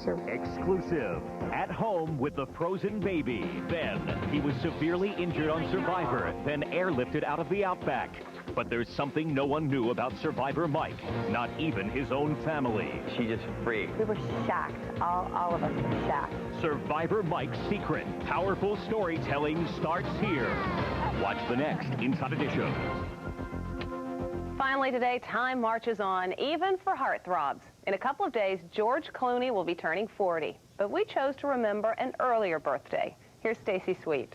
Grocer. Exclusive. At home with the frozen baby. Then he was severely injured on Survivor, then airlifted out of the outback. But there's something no one knew about Survivor Mike, not even his own family. She just freaked. We were shocked. All of us were shocked. Survivor Mike's secret. Powerful storytelling starts here. Watch the next Inside Edition. Finally today, time marches on, even for heartthrobs. In a couple of days, George Clooney will be turning 40. But we chose to remember an earlier birthday. Here's Stacy Sweet.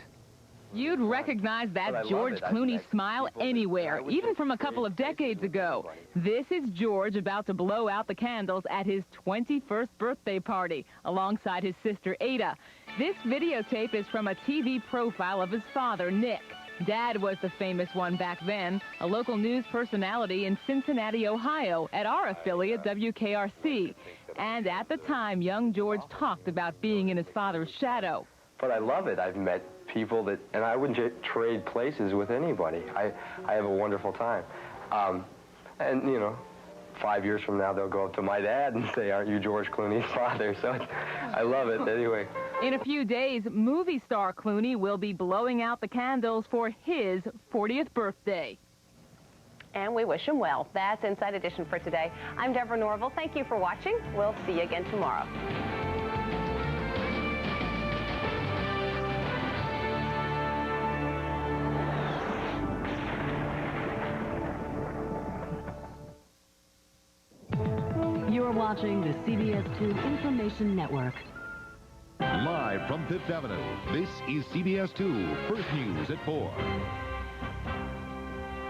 You'd recognize that George Clooney smile anywhere, even from a couple of decades ago. This is George about to blow out the candles at his 21st birthday party, alongside his sister Ada. This videotape is from a TV profile of his father, Nick. Dad was the famous one back then, a local news personality in Cincinnati, Ohio, at our affiliate WKRC. And at the time, young George talked about being in his father's shadow. But I love it. I've met people that, and I wouldn't trade places with anybody. I have a wonderful time. And, you know, 5 years from now, they'll go up to my dad and say, aren't you George Clooney's father? So I love it anyway. In a few days, movie star Clooney will be blowing out the candles for his 40th birthday. And we wish him well. That's Inside Edition for today. I'm Deborah Norville. Thank you for watching. We'll see you again tomorrow. You're watching the CBS-2 Information Network. Live from Fifth Avenue, this is CBS-2 First News at 4.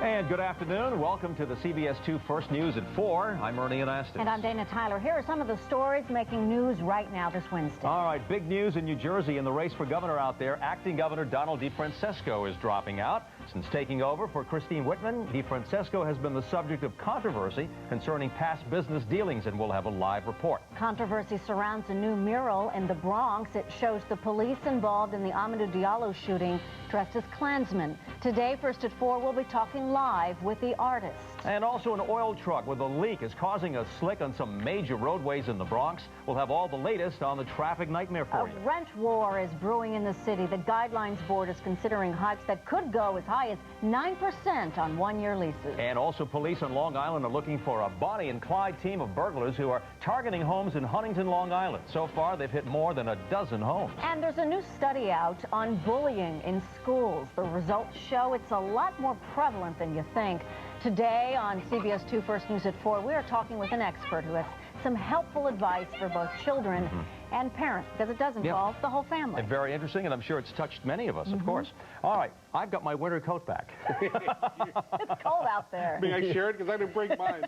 And good afternoon. Welcome to the CBS-2 First News at 4. I'm Ernie and Anastos. And I'm Dana Tyler. Here are some of the stories making news right now this Wednesday. All right, big news in New Jersey in the race for governor out there. Acting Governor Donald DeFrancesco is dropping out. Since taking over for Christine Whitman, DeFrancesco has been the subject of controversy concerning past business dealings, and we'll have a live report. Controversy surrounds a new mural in the Bronx. It shows the police involved in the Amadou Diallo shooting dressed as Klansmen. Today, first at 4, we'll be talking live with the artist. And also an oil truck with a leak is causing a slick on some major roadways in the Bronx. We'll have all the latest on the traffic nightmare for you. A rent war is brewing in the city. The Guidelines Board is considering hikes that could go as high as 9% on one-year leases. And also police on Long Island are looking for a Bonnie and Clyde team of burglars who are targeting homes in Huntington, Long Island. So far, they've hit more than a dozen homes. And there's a new study out on bullying in schools. The results show it's a lot more prevalent than you think. Today on CBS-2 First News at 4, we are talking with an expert who has some helpful advice for both children and parents, because it does involve the whole family. And very interesting, and I'm sure it's touched many of us, of course. All right, I've got my winter coat back. It's cold out there. May I share it? Because I didn't bring mine.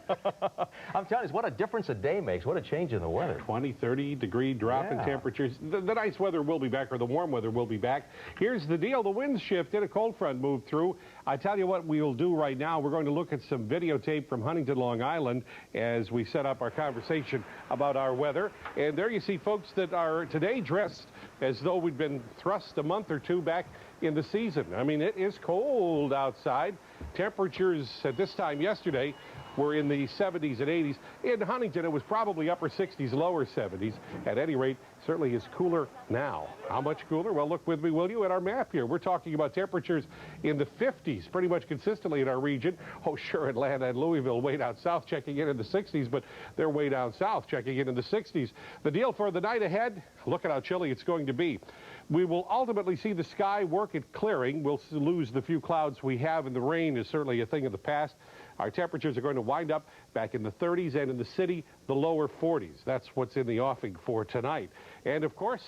I'm telling you, what a difference a day makes. What a change in the weather. 20, 30 degree drop in temperatures. The nice weather will be back, or the warm weather will be back. Here's the deal. The winds shifted. A cold front moved through. I tell you what we'll do right now. We're going to look at some videotape from Huntington, Long Island, as we set up our conversation about our weather. And there you see folks that are today dressed as though we'd been thrust a month or two back in the season. I mean, it is cold outside. Temperatures at this time yesterday were in the 70s and 80s. In Huntington, it was probably upper 60s, lower 70s. At any rate, certainly is cooler now. How much cooler? Well, look with me, will you, at our map here. We're talking about temperatures in the 50s pretty much consistently in our region. Oh, sure, Atlanta and Louisville way down south checking in the 60s, but they're way down south checking in the 60s. The deal for the night ahead, look at how chilly it's going to be. We will ultimately see the sky work at clearing. We'll lose the few clouds we have, and the rain is certainly a thing of the past. Our temperatures are going to wind up back in the 30s, and in the city, the lower 40s. That's what's in the offing for tonight. And, of course,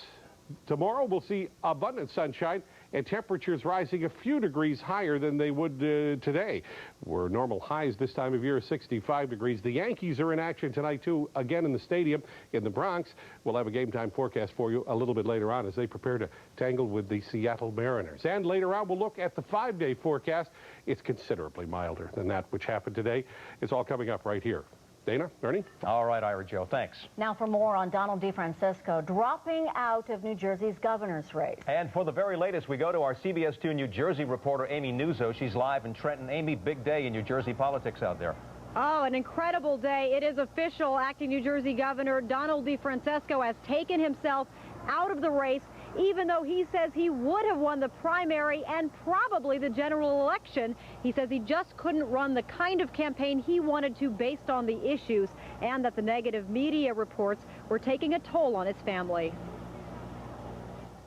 tomorrow we'll see abundant sunshine and temperatures rising a few degrees higher than they would today. Where normal highs this time of year, 65 degrees. The Yankees are in action tonight, too, again in the stadium in the Bronx. We'll have a game time forecast for you a little bit later on as they prepare to tangle with the Seattle Mariners. And later on, we'll look at the 5-day forecast. It's considerably milder than that which happened today. It's all coming up right here. Dana, Ernie? All right, Ira Joe, thanks. Now for more on Donald DeFrancesco dropping out of New Jersey's governor's race. And for the very latest, we go to our CBS-2 New Jersey reporter, Aimee Nuzzo. She's live in Trenton. Aimee, big day in New Jersey politics out there. Oh, an incredible day. It is official. Acting New Jersey Governor Donald DeFrancesco has taken himself out of the race, even though he says he would have won the primary and probably the general election. He says he just couldn't run the kind of campaign he wanted to based on the issues, and that the negative media reports were taking a toll on his family.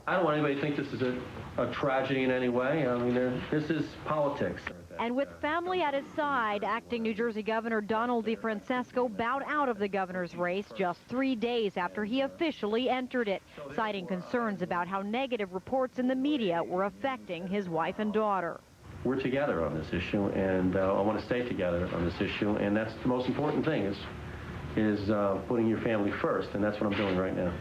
I don't want anybody to think this is a tragedy in any way. I mean, this is politics. And with family at his side, acting New Jersey Governor Donald DeFrancesco bowed out of the governor's race just 3 days after he officially entered it, citing concerns about how negative reports in the media were affecting his wife and daughter. We're together on this issue, and I want to stay together on this issue, and that's the most important thing is putting your family first, and that's what I'm doing right now.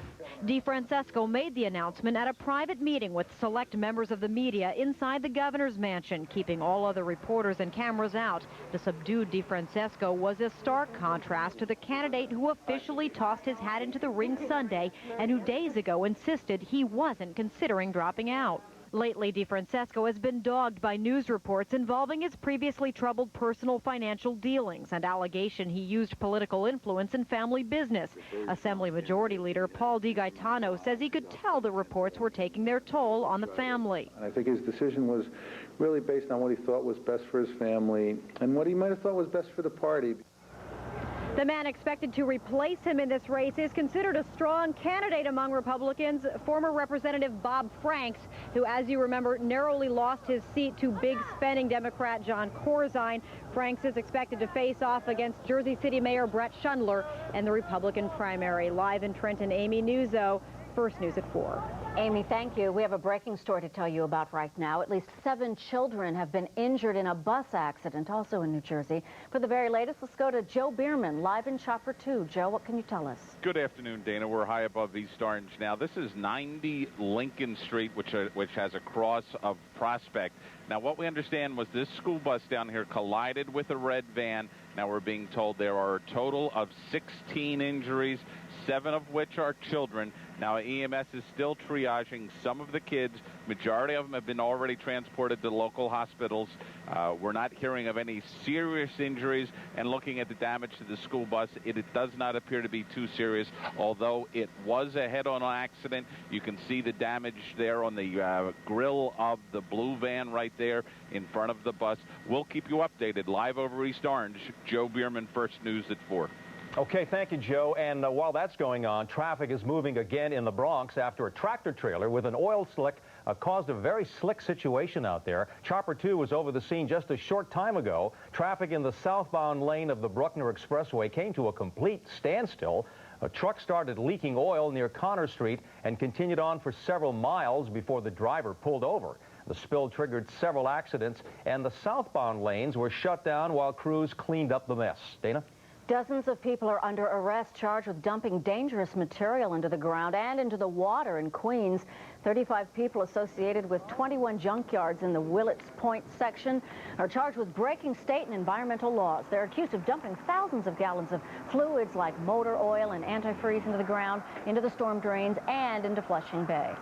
DeFrancesco made the announcement at a private meeting with select members of the media inside the governor's mansion, keeping all other reporters and cameras out. The subdued DeFrancesco was a stark contrast to the candidate who officially tossed his hat into the ring Sunday and who days ago insisted he wasn't considering dropping out. Lately, DeFrancesco has been dogged by news reports involving his previously troubled personal financial dealings and allegation he used political influence in family business. Assembly Majority Leader Paul DiGaetano says he could tell the reports were taking their toll on the family. I think his decision was really based on what he thought was best for his family and what he might have thought was best for the party. The man expected to replace him in this race is considered a strong candidate among Republicans, former Representative Bob Franks, who, as you remember, narrowly lost his seat to big spending Democrat John Corzine. Franks is expected to face off against Jersey City Mayor Brett Schundler in the Republican primary. Live in Trenton, Aimee Nuzzo, First News at 4. Aimee, thank you. We have a breaking story to tell you about right now. At least 7 children have been injured in a bus accident, also in New Jersey. For the very latest, let's go to Joe Bierman, live in Chopper 2. Joe, what can you tell us? Good afternoon, Dana. We're high above East Orange now. This is 90 Lincoln Street, which has a cross of Prospect. Now, what we understand was this school bus down here collided with a red van. Now, we're being told there are a total of 16 injuries, 7 of which are children. Now, EMS is still triaging some of the kids. Majority of them have been already transported to local hospitals. We're not hearing of any serious injuries, and looking at the damage to the school bus, it does not appear to be too serious, although it was a head-on accident. You can see the damage there on the grill of the blue van right there in front of the bus. We'll keep you updated live over East Orange. Joe Bierman, First News at 4. Okay, thank you, Joe. And while that's going on, traffic is moving again in the Bronx after a tractor trailer with an oil slick caused a very slick situation out there. Chopper 2 was over the scene just a short time ago. Traffic in the southbound lane of the Bruckner Expressway came to a complete standstill. A truck started leaking oil near Connor Street and continued on for several miles before the driver pulled over. The spill triggered several accidents, and the southbound lanes were shut down while crews cleaned up the mess. Dana? Dozens of people are under arrest charged with dumping dangerous material into the ground and into the water in Queens. 35 people associated with 21 junkyards in the Willets Point section are charged with breaking state and environmental laws. They're accused of dumping thousands of gallons of fluids like motor oil and antifreeze into the ground, into the storm drains, and into Flushing Bay.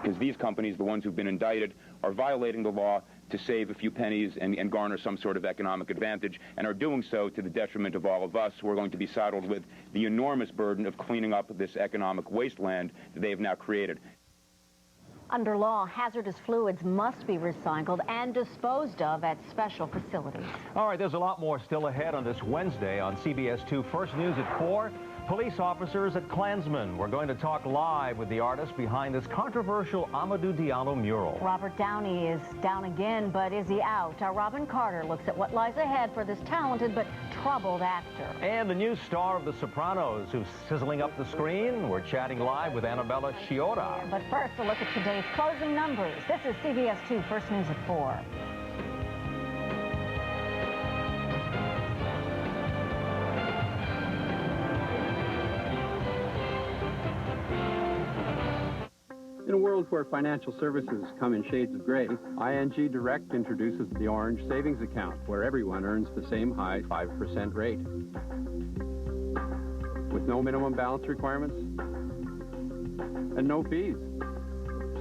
Because these companies, the ones who've been indicted, are violating the law to save a few pennies and garner some sort of economic advantage, and are doing so to the detriment of all of us who are going to be saddled with the enormous burden of cleaning up this economic wasteland that they have now created. Under law, hazardous fluids must be recycled and disposed of at special facilities. All right, there's a lot more still ahead on this Wednesday on CBS 2 First News at 4. Police officers at Klansmen. We're going to talk live with the artist behind this controversial Amadou Diallo mural. Robert Downey is down again, but is he out? Our Robin Carter looks at what lies ahead for this talented but troubled actor. And the new star of The Sopranos, who's sizzling up the screen. We're chatting live with Annabella Sciorra. But first, a look at today's closing numbers. This is CBS 2 First News at 4. In a world where financial services come in shades of gray, ING Direct introduces the Orange Savings Account, where everyone earns the same high 5% rate. With no minimum balance requirements and no fees.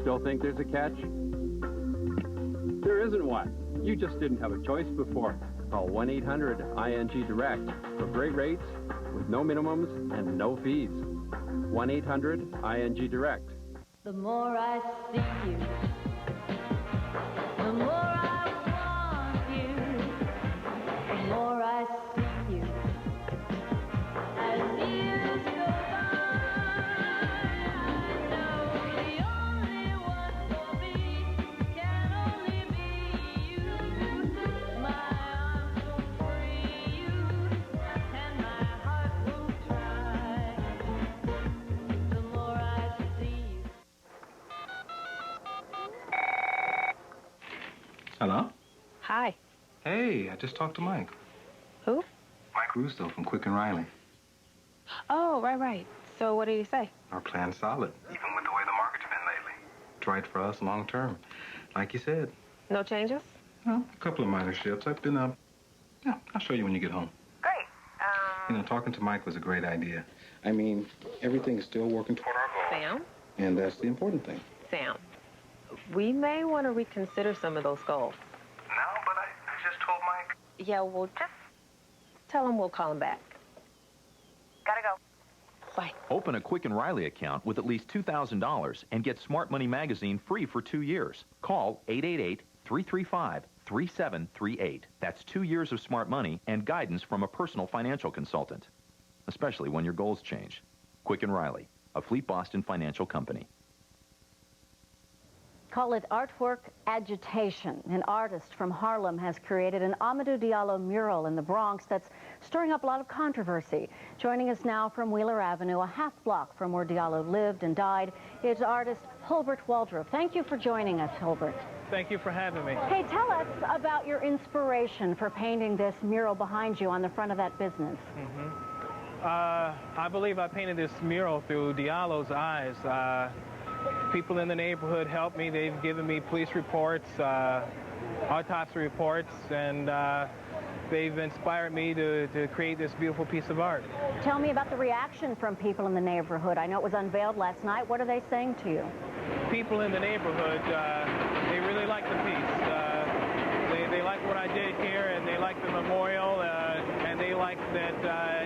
Still think there's a catch? There isn't one. You just didn't have a choice before. Call 1-800-ING-DIRECT for great rates with no minimums and no fees. 1-800-ING-DIRECT. The more I see you, the more I want you, the more I see you. As years go by, I know the only one for me can only be you. My arms will free you, and my heart will try. The more I see you. Hello? Hi. Hey, I just talked to Mike. Who? Mike Russo from Quick and Riley. Oh, right. So what did he say? Our plan's solid, even with the way the market's been lately. It's right for us long term, like you said. No changes? Well, a couple of minor shifts. I've been yeah, I'll show you when you get home. Great. You know, talking to Mike was a great idea. I mean, everything's still working toward our goal. Sam? And that's the important thing. Sam, we may want to reconsider some of those goals. No, but I just told Mike. Yeah, well, just tell him we'll call him back. Gotta go. Bye. Open a Quick and Riley account with at least $2,000 and get Smart Money Magazine free for 2 years. Call 888-335-3738. That's 2 years of Smart Money and guidance from a personal financial consultant, especially when your goals change. Quick and Riley, a Fleet Boston financial company. Call it artwork agitation. An artist from Harlem has created an Amadou Diallo mural in the Bronx that's stirring up a lot of controversy. Joining us now from Wheeler Avenue, a half block from where Diallo lived and died, is artist Hilbert Waldrop. Thank you for joining us, Hilbert. Thank you for having me. Hey, tell us about your inspiration for painting this mural behind you on the front of that business. I believe I painted this mural through Diallo's eyes. People in the neighborhood helped me. They've given me police reports, autopsy reports, and they've inspired me to create this beautiful piece of art. Tell me about the reaction from people in the neighborhood. I know it was unveiled last night. What are they saying to you? People in the neighborhood, they really like the piece. They like what I did here, and they like the memorial, and they like that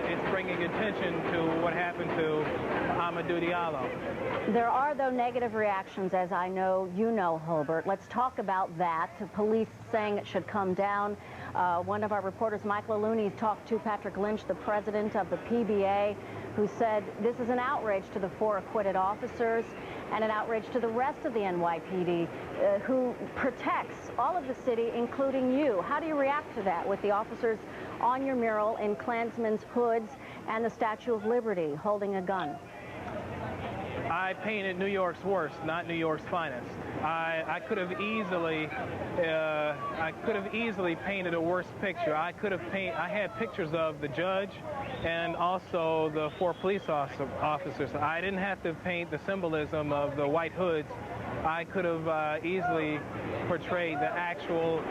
it's bringing attention to what happened to Amadou Diallo. There are, though, negative reactions, as I know you know, Hilbert. Let's talk about that. Police saying it should come down. One of our reporters, Michael Looney, talked to Patrick Lynch, the president of the PBA, who said this is an outrage to the 4 acquitted officers and an outrage to the rest of the NYPD, who protects all of the city, including you. How do you react to that with the officers on your mural in Klansmen's hoods and the Statue of Liberty holding a gun? I painted New York's worst, not New York's finest. I could have easily painted a worse picture. I had pictures of the judge and also the 4 police officers. I didn't have to paint the symbolism of the white hoods. I could have easily portrayed the actual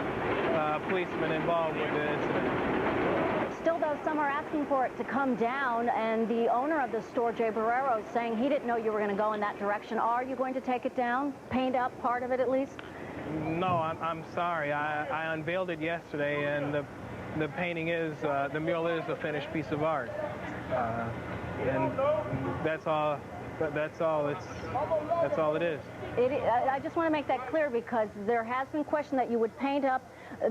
policemen involved with the incident. Still, though, some are asking for it to come down, and the owner of the store, Jay Barrero, is saying he didn't know you were going to go in that direction. Are you going to take it down? Paint up part of it, at least? No, I'm sorry. I unveiled it yesterday, and the painting is, the mural is a finished piece of art. And that's all it is. I just want to make that clear because there has been question that you would paint up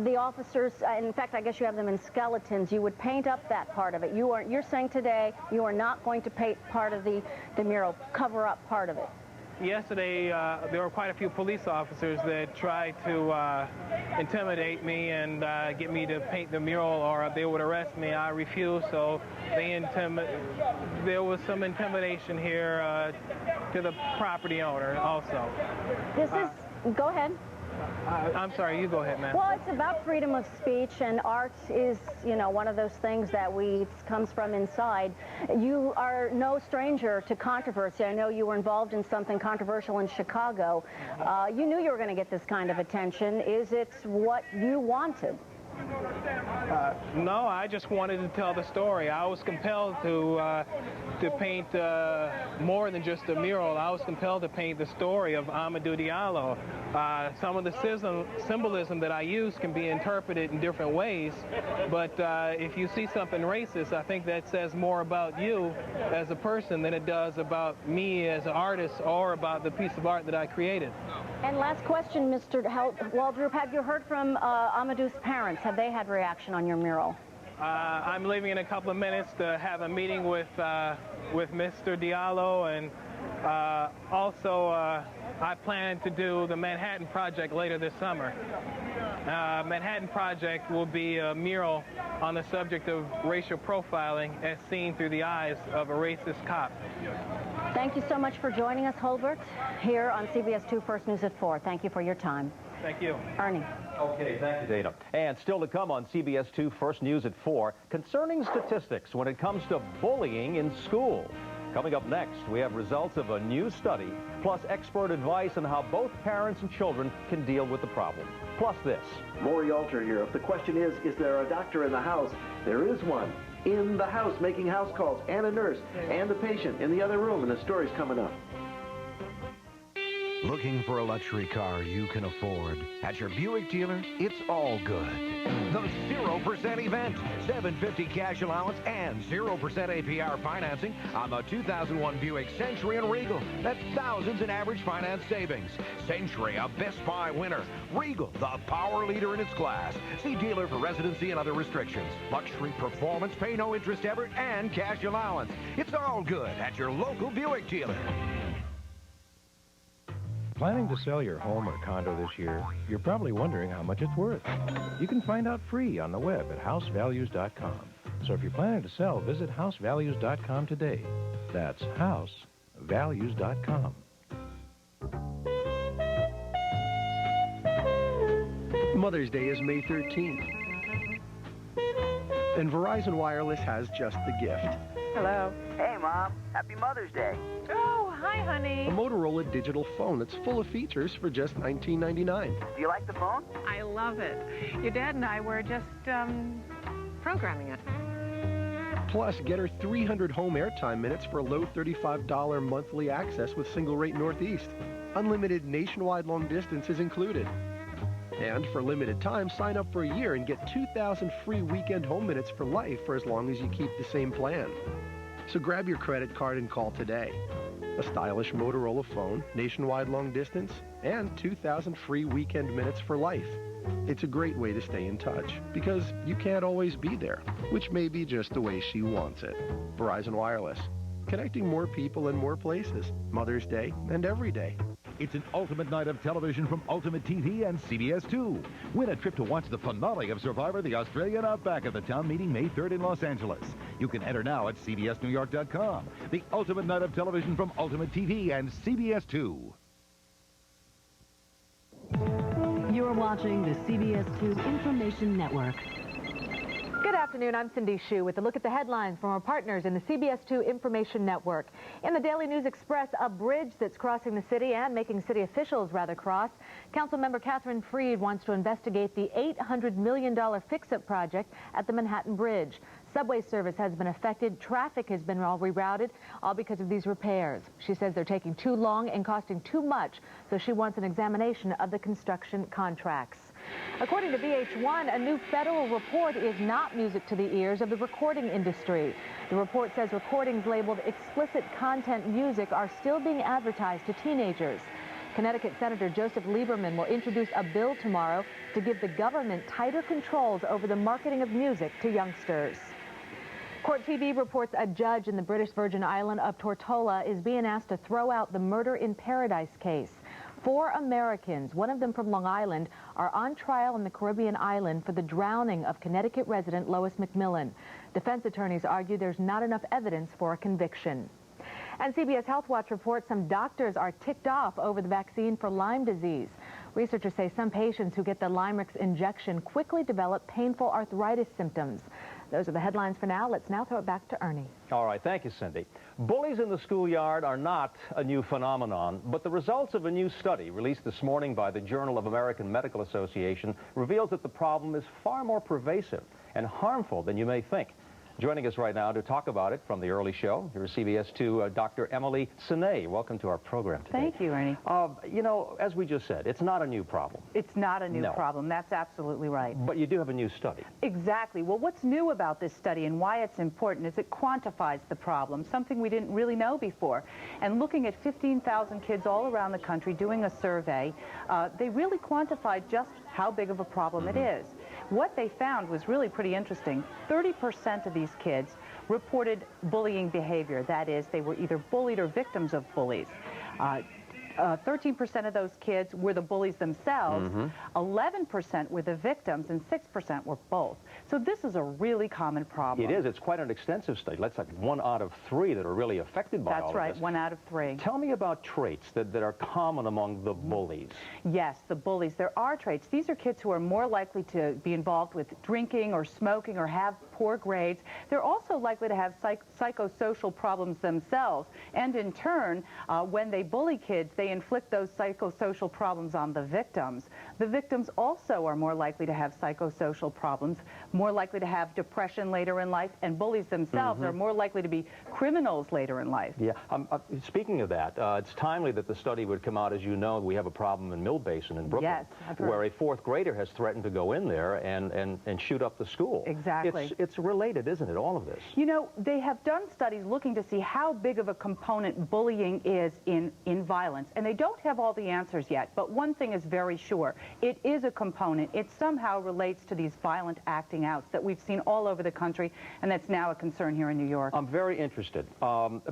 the officers. In fact, I guess you have them in skeletons. You would paint up that part of it. You're saying today you are not going to paint part of the mural, cover up part of it. Yesterday, there were quite a few police officers that tried to intimidate me and get me to paint the mural, or they would arrest me. I refused, so there was some intimidation here to the property owner also. Go ahead. I'm sorry, you go ahead, ma'am. Well, it's about freedom of speech, and art is, you know, one of those things that comes from inside. You are no stranger to controversy. I know you were involved in something controversial in Chicago. You knew you were going to get this kind of attention. Is it what you wanted? No, I just wanted to tell the story. I was compelled to paint more than just a mural. I was compelled to paint the story of Amadou Diallo. Some of the symbolism that I use can be interpreted in different ways, but if you see something racist, I think that says more about you as a person than it does about me as an artist or about the piece of art that I created. And last question, Mr. Waldrop, have you heard from Amadou's parents? Have they had reaction on your mural? I'm leaving in a couple of minutes to have a meeting with Mr. Diallo, and also I plan to do the Manhattan Project later this summer. Manhattan Project will be a mural on the subject of racial profiling as seen through the eyes of a racist cop. Thank you so much for joining us, Holbert, here on CBS 2 First News at 4. Thank you for your time. Thank you. Ernie. Okay, thank you, Dana. And still to come on CBS 2 First News at 4, concerning statistics when it comes to bullying in school. Coming up next, we have results of a new study, plus expert advice on how both parents and children can deal with the problem. Plus this. Lori Alter here. If the question is there a doctor in the house? There is one. In the house, making house calls, and a nurse, and a patient in the other room, and the story's coming up. Looking for a luxury car you can afford? At your Buick dealer, it's all good. The 0% event, $750 cash allowance, and 0% APR financing on the 2001 Buick Century and Regal. That's thousands in average finance savings. Century, a Best Buy winner. Regal, the power leader in its class. See dealer for residency and other restrictions. Luxury performance, pay no interest ever, and cash allowance. It's all good at your local Buick dealer. Planning to sell your home or condo this year? You're probably wondering how much it's worth. You can find out free on the web at housevalues.com. So if you're planning to sell, visit housevalues.com today. That's housevalues.com. Mother's Day is May 13th. And Verizon Wireless has just the gift. Hello. Hey, Mom. Happy Mother's Day. Oh, hi, honey. A Motorola digital phone that's full of features for just $19.99. Do you like the phone? I love it. Your dad and I were just, programming it. Plus, get her 300 home airtime minutes for a low $35 monthly access with single rate Northeast. Unlimited nationwide long distance is included. And for limited time, sign up for a year and get 2,000 free weekend home minutes for life for as long as you keep the same plan. So grab your credit card and call today. A stylish Motorola phone, nationwide long distance, and 2,000 free weekend minutes for life. It's a great way to stay in touch because you can't always be there, which may be just the way she wants it. Verizon Wireless, connecting more people in more places, Mother's Day and every day. It's an ultimate night of television from Ultimate TV and CBS 2. Win a trip to watch the finale of Survivor, the Australian Outback at the town meeting May 3rd in Los Angeles. You can enter now at cbsnewyork.com. The ultimate night of television from Ultimate TV and CBS 2. You're watching the CBS 2 Information Network. Good afternoon, I'm Cindy Hsu with a look at the headlines from our partners in the CBS 2 Information Network. In the Daily News Express, a bridge that's crossing the city and making city officials rather cross. Councilmember Catherine Freed wants to investigate the $800 million fix-up project at the Manhattan Bridge. Subway service has been affected. Traffic has been all rerouted, all because of these repairs. She says they're taking too long and costing too much, so she wants an examination of the construction contracts. According to VH1, a new federal report is not music to the ears of the recording industry. The report says recordings labeled explicit content music are still being advertised to teenagers. Connecticut Senator Joseph Lieberman will introduce a bill tomorrow to give the government tighter controls over the marketing of music to youngsters. Court TV reports a judge in the British Virgin Island of Tortola is being asked to throw out the Murder in Paradise case. 4 Americans, one of them from Long Island, are on trial in the Caribbean island for the drowning of Connecticut resident Lois McMillan. Defense attorneys argue there's not enough evidence for a conviction. And CBS Health Watch reports some doctors are ticked off over the vaccine for Lyme disease. Researchers say some patients who get the Lymerix injection quickly develop painful arthritis symptoms. Those are the headlines for now. Let's now throw it back to Ernie. All right, thank you, Cindy. Bullies in the schoolyard are not a new phenomenon, but the results of a new study released this morning by the Journal of American Medical Association reveals that the problem is far more pervasive and harmful than you may think. Joining us right now to talk about it from the early show, here is CBS 2 Dr. Aimee Senay. Welcome to our program today. Thank you, Ernie. You know, as we just said, it's not a new problem. It's not a new problem. That's absolutely right. But you do have a new study. Exactly. Well, what's new about this study and why it's important is it quantifies the problem, something we didn't really know before. And looking at 15,000 kids all around the country doing a survey, they really quantified just how big of a problem it is. What they found was really pretty interesting. 30% of these kids reported bullying behavior. That is, they were either bullied or victims of bullies. 13% of those kids were the bullies themselves, 11% were the victims, and 6% were both. So this is a really common problem. It is. It's quite an extensive study. That's like 1 out of 3 that are really affected by all of this. That's right, 1 out of 3. Tell me about traits that are common among the bullies. Yes, the bullies. There are traits. These are kids who are more likely to be involved with drinking or smoking or have poor grades. They're also likely to have psychosocial problems themselves. And in turn, when they bully kids, they inflict those psychosocial problems on the victims. The victims also are more likely to have psychosocial problems, more likely to have depression later in life, and bullies themselves are more likely to be criminals later in life. Yeah. Speaking of that, it's timely that the study would come out. As you know, we have a problem in Mill Basin in Brooklyn, yes, I've heard. where a 4th grader has threatened to go in there and shoot up the school. Exactly. It's related, isn't it, all of this? You know, they have done studies looking to see how big of a component bullying is in violence, and they don't have all the answers yet, but one thing is very sure. It is a component. It somehow relates to these violent acting outs that we've seen all over the country, and that's now a concern here in New York. I'm very interested.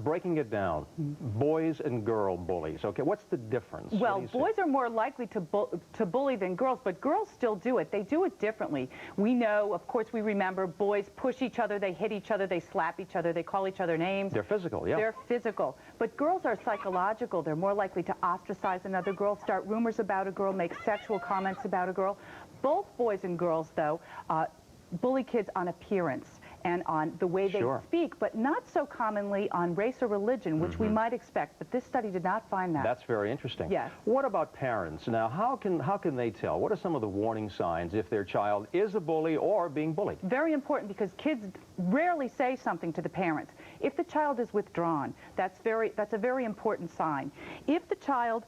Breaking it down, boys and girl bullies. Okay, what's the difference? Well, boys are more likely to bully than girls, but girls still do it. They do it differently. We know, of course, we remember boys push each other, they hit each other, they slap each other, they call each other names. They're physical, yeah. They're physical. But girls are psychological. They're more likely to ostracize another girl, start rumors about a girl, make sexual comments about a girl. Both boys and girls, though, bully kids on appearance and on the way they speak, but not so commonly on race or religion, which we might expect. But this study did not find that. That's very interesting. Yes. What about parents? Now, how can they tell? What are some of the warning signs if their child is a bully or being bullied? Very important, because kids rarely say something to the parents. If the child is withdrawn, that's a very important sign. If the child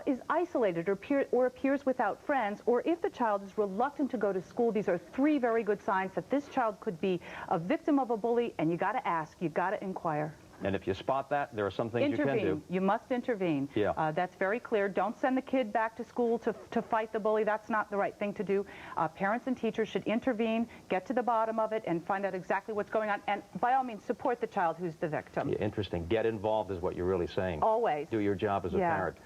is isolated or appears without friends, or if the child is reluctant to go to school, these are 3 very good signs that this child could be a victim of a bully, and you got to ask, you got to inquire. And if you spot that, there are some things you can do. You must intervene. Yeah. That's very clear. Don't send the kid back to school to fight the bully. That's not the right thing to do. Parents and teachers should intervene, get to the bottom of it, and find out exactly what's going on. And by all means, support the child who's the victim. Yeah, interesting. Get involved is what you're really saying. Always. Do your job as a parent.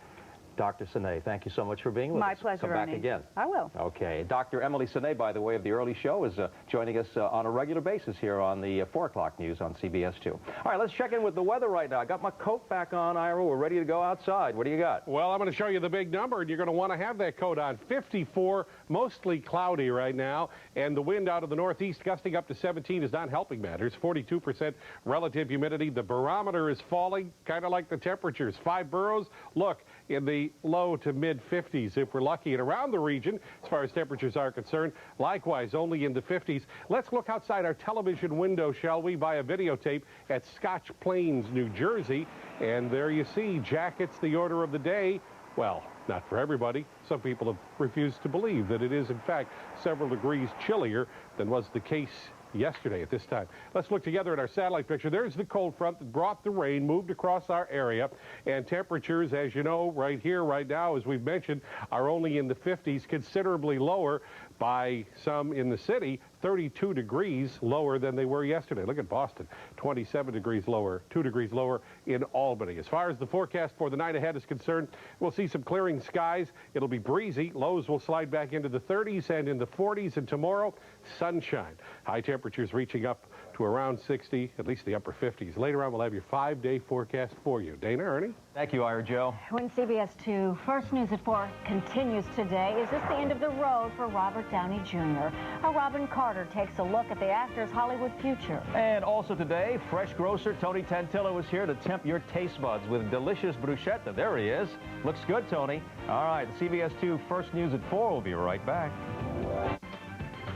Dr. Senay, thank you so much for being with us. My pleasure, Come back Ernie. again. I will. Okay. Dr. Aimee Senay, by the way, of the early show, is joining us on a regular basis here on the 4 o'clock news on CBS 2. All right, let's check in with the weather right now. I got my coat back on, Ira. We're ready to go outside. What do you got? Well, I'm going to show you the big number, and you're going to want to have that coat on. 54, mostly cloudy right now, and the wind out of the northeast gusting up to 17 is not helping matters. 42% relative humidity. The barometer is falling, kind of like the temperatures. 5 boroughs, look, in the low to mid-50s if we're lucky. And around the region, as far as temperatures are concerned, likewise only in the 50s. Let's look outside our television window, shall we, by a videotape at Scotch Plains, New Jersey. And there you see, jackets the order of the day. Well, not for everybody. Some people have refused to believe that it is, in fact, several degrees chillier than was the case yesterday at this time. Let's look together at our satellite picture. There's the cold front that brought the rain, moved across our area, and temperatures, as you know, right here, right now, as we've mentioned, are only in the 50s, considerably lower by some in the city, 32 degrees lower than they were yesterday. Look at Boston, 27 degrees lower, 2 degrees lower in Albany. As far as the forecast for the night ahead is concerned, we'll see some clearing skies. It'll be breezy. Lows will slide back into the 30s and in the 40s, and tomorrow, sunshine. High temperatures reaching up to around 60, at least the upper 50s. Later on, we'll have your 5-day forecast for you. Dana, Ernie? Thank you, Ira Joe. When CBS 2 First News at 4 continues today, is this the end of the road for Robert Downey Jr.? Robyn Carter takes a look at the actor's Hollywood future. And also today, fresh grocer Tony Tantillo is here to tempt your taste buds with delicious bruschetta. There he is. Looks good, Tony. All right, CBS 2 First News at 4. We'll be right back.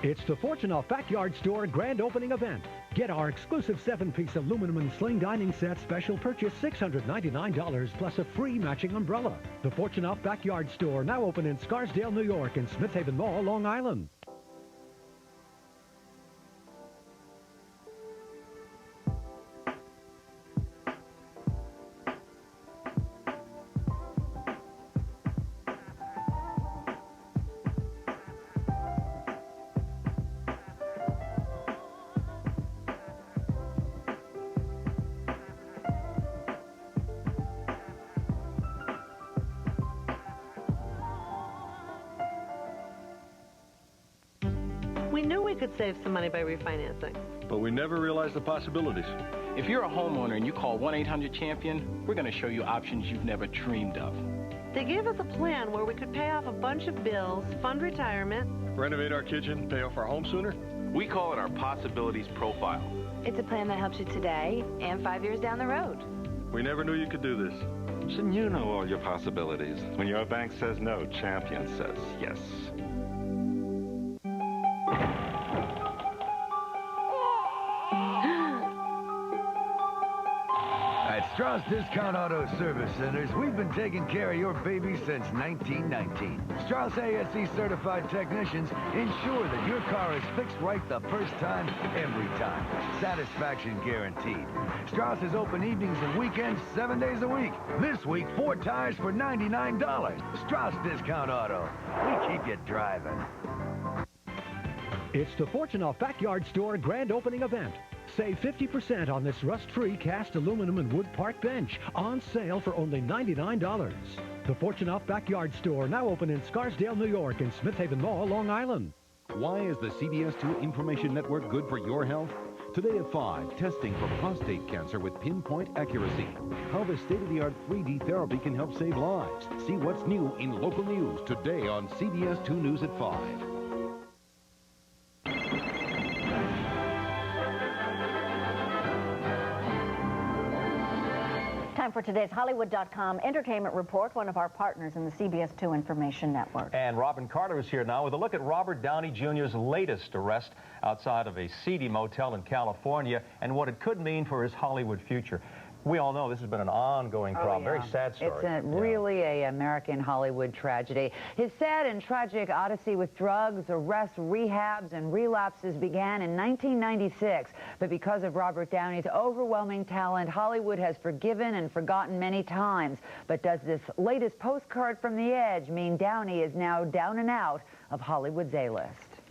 It's the Fortune Off Backyard Store grand opening event. Get our exclusive 7-piece aluminum and sling dining set special purchase $699 plus a free matching umbrella. The Fortune Off Backyard Store now open in Scarsdale, New York and Smith Haven Mall, Long Island. We knew we could save some money by refinancing. But we never realized the possibilities. If you're a homeowner and you call 1-800-CHAMPION, we're going to show you options you've never dreamed of. They gave us a plan where we could pay off a bunch of bills, fund retirement, Renovate our kitchen, pay off our home sooner. We call it our Possibilities Profile. It's a plan that helps you today and 5 years down the road. We never knew you could do this. Shouldn't you know all your possibilities? When your bank says no, Champion says yes. At Strauss Discount Auto Service Centers, we've been taking care of your baby since 1919. Strauss ASE certified technicians ensure that your car is fixed right the first time, every time. Satisfaction guaranteed. Strauss is open evenings and weekends 7 days a week. This week, 4 tires for $99. Strauss Discount Auto. We keep you driving. It's the Fortune Off Backyard Store grand opening event. Save 50% on this rust-free cast aluminum and wood park bench. On sale for only $99. The Fortune Off Backyard Store now open in Scarsdale, New York and Smith Haven Mall, Long Island. Why is the CBS 2 Information Network good for your health? Today at 5, testing for prostate cancer with pinpoint accuracy. How the state-of-the-art 3D therapy can help save lives. See what's new in local news today on CBS 2 News at 5. Time for today's Hollywood.com entertainment report, one of our partners in the CBS 2 Information Network. And Robyn Carter is here now with a look at Robert Downey Jr.'s latest arrest outside of a seedy motel in California and what it could mean for his Hollywood future. We all know this has been an ongoing problem. Very sad story. It's really an American Hollywood tragedy. His sad and tragic odyssey with drugs, arrests, rehabs, and relapses began in 1996. But because of Robert Downey's overwhelming talent, Hollywood has forgiven and forgotten many times. But does this latest postcard from the Edge mean Downey is now down and out of Hollywood's A-list?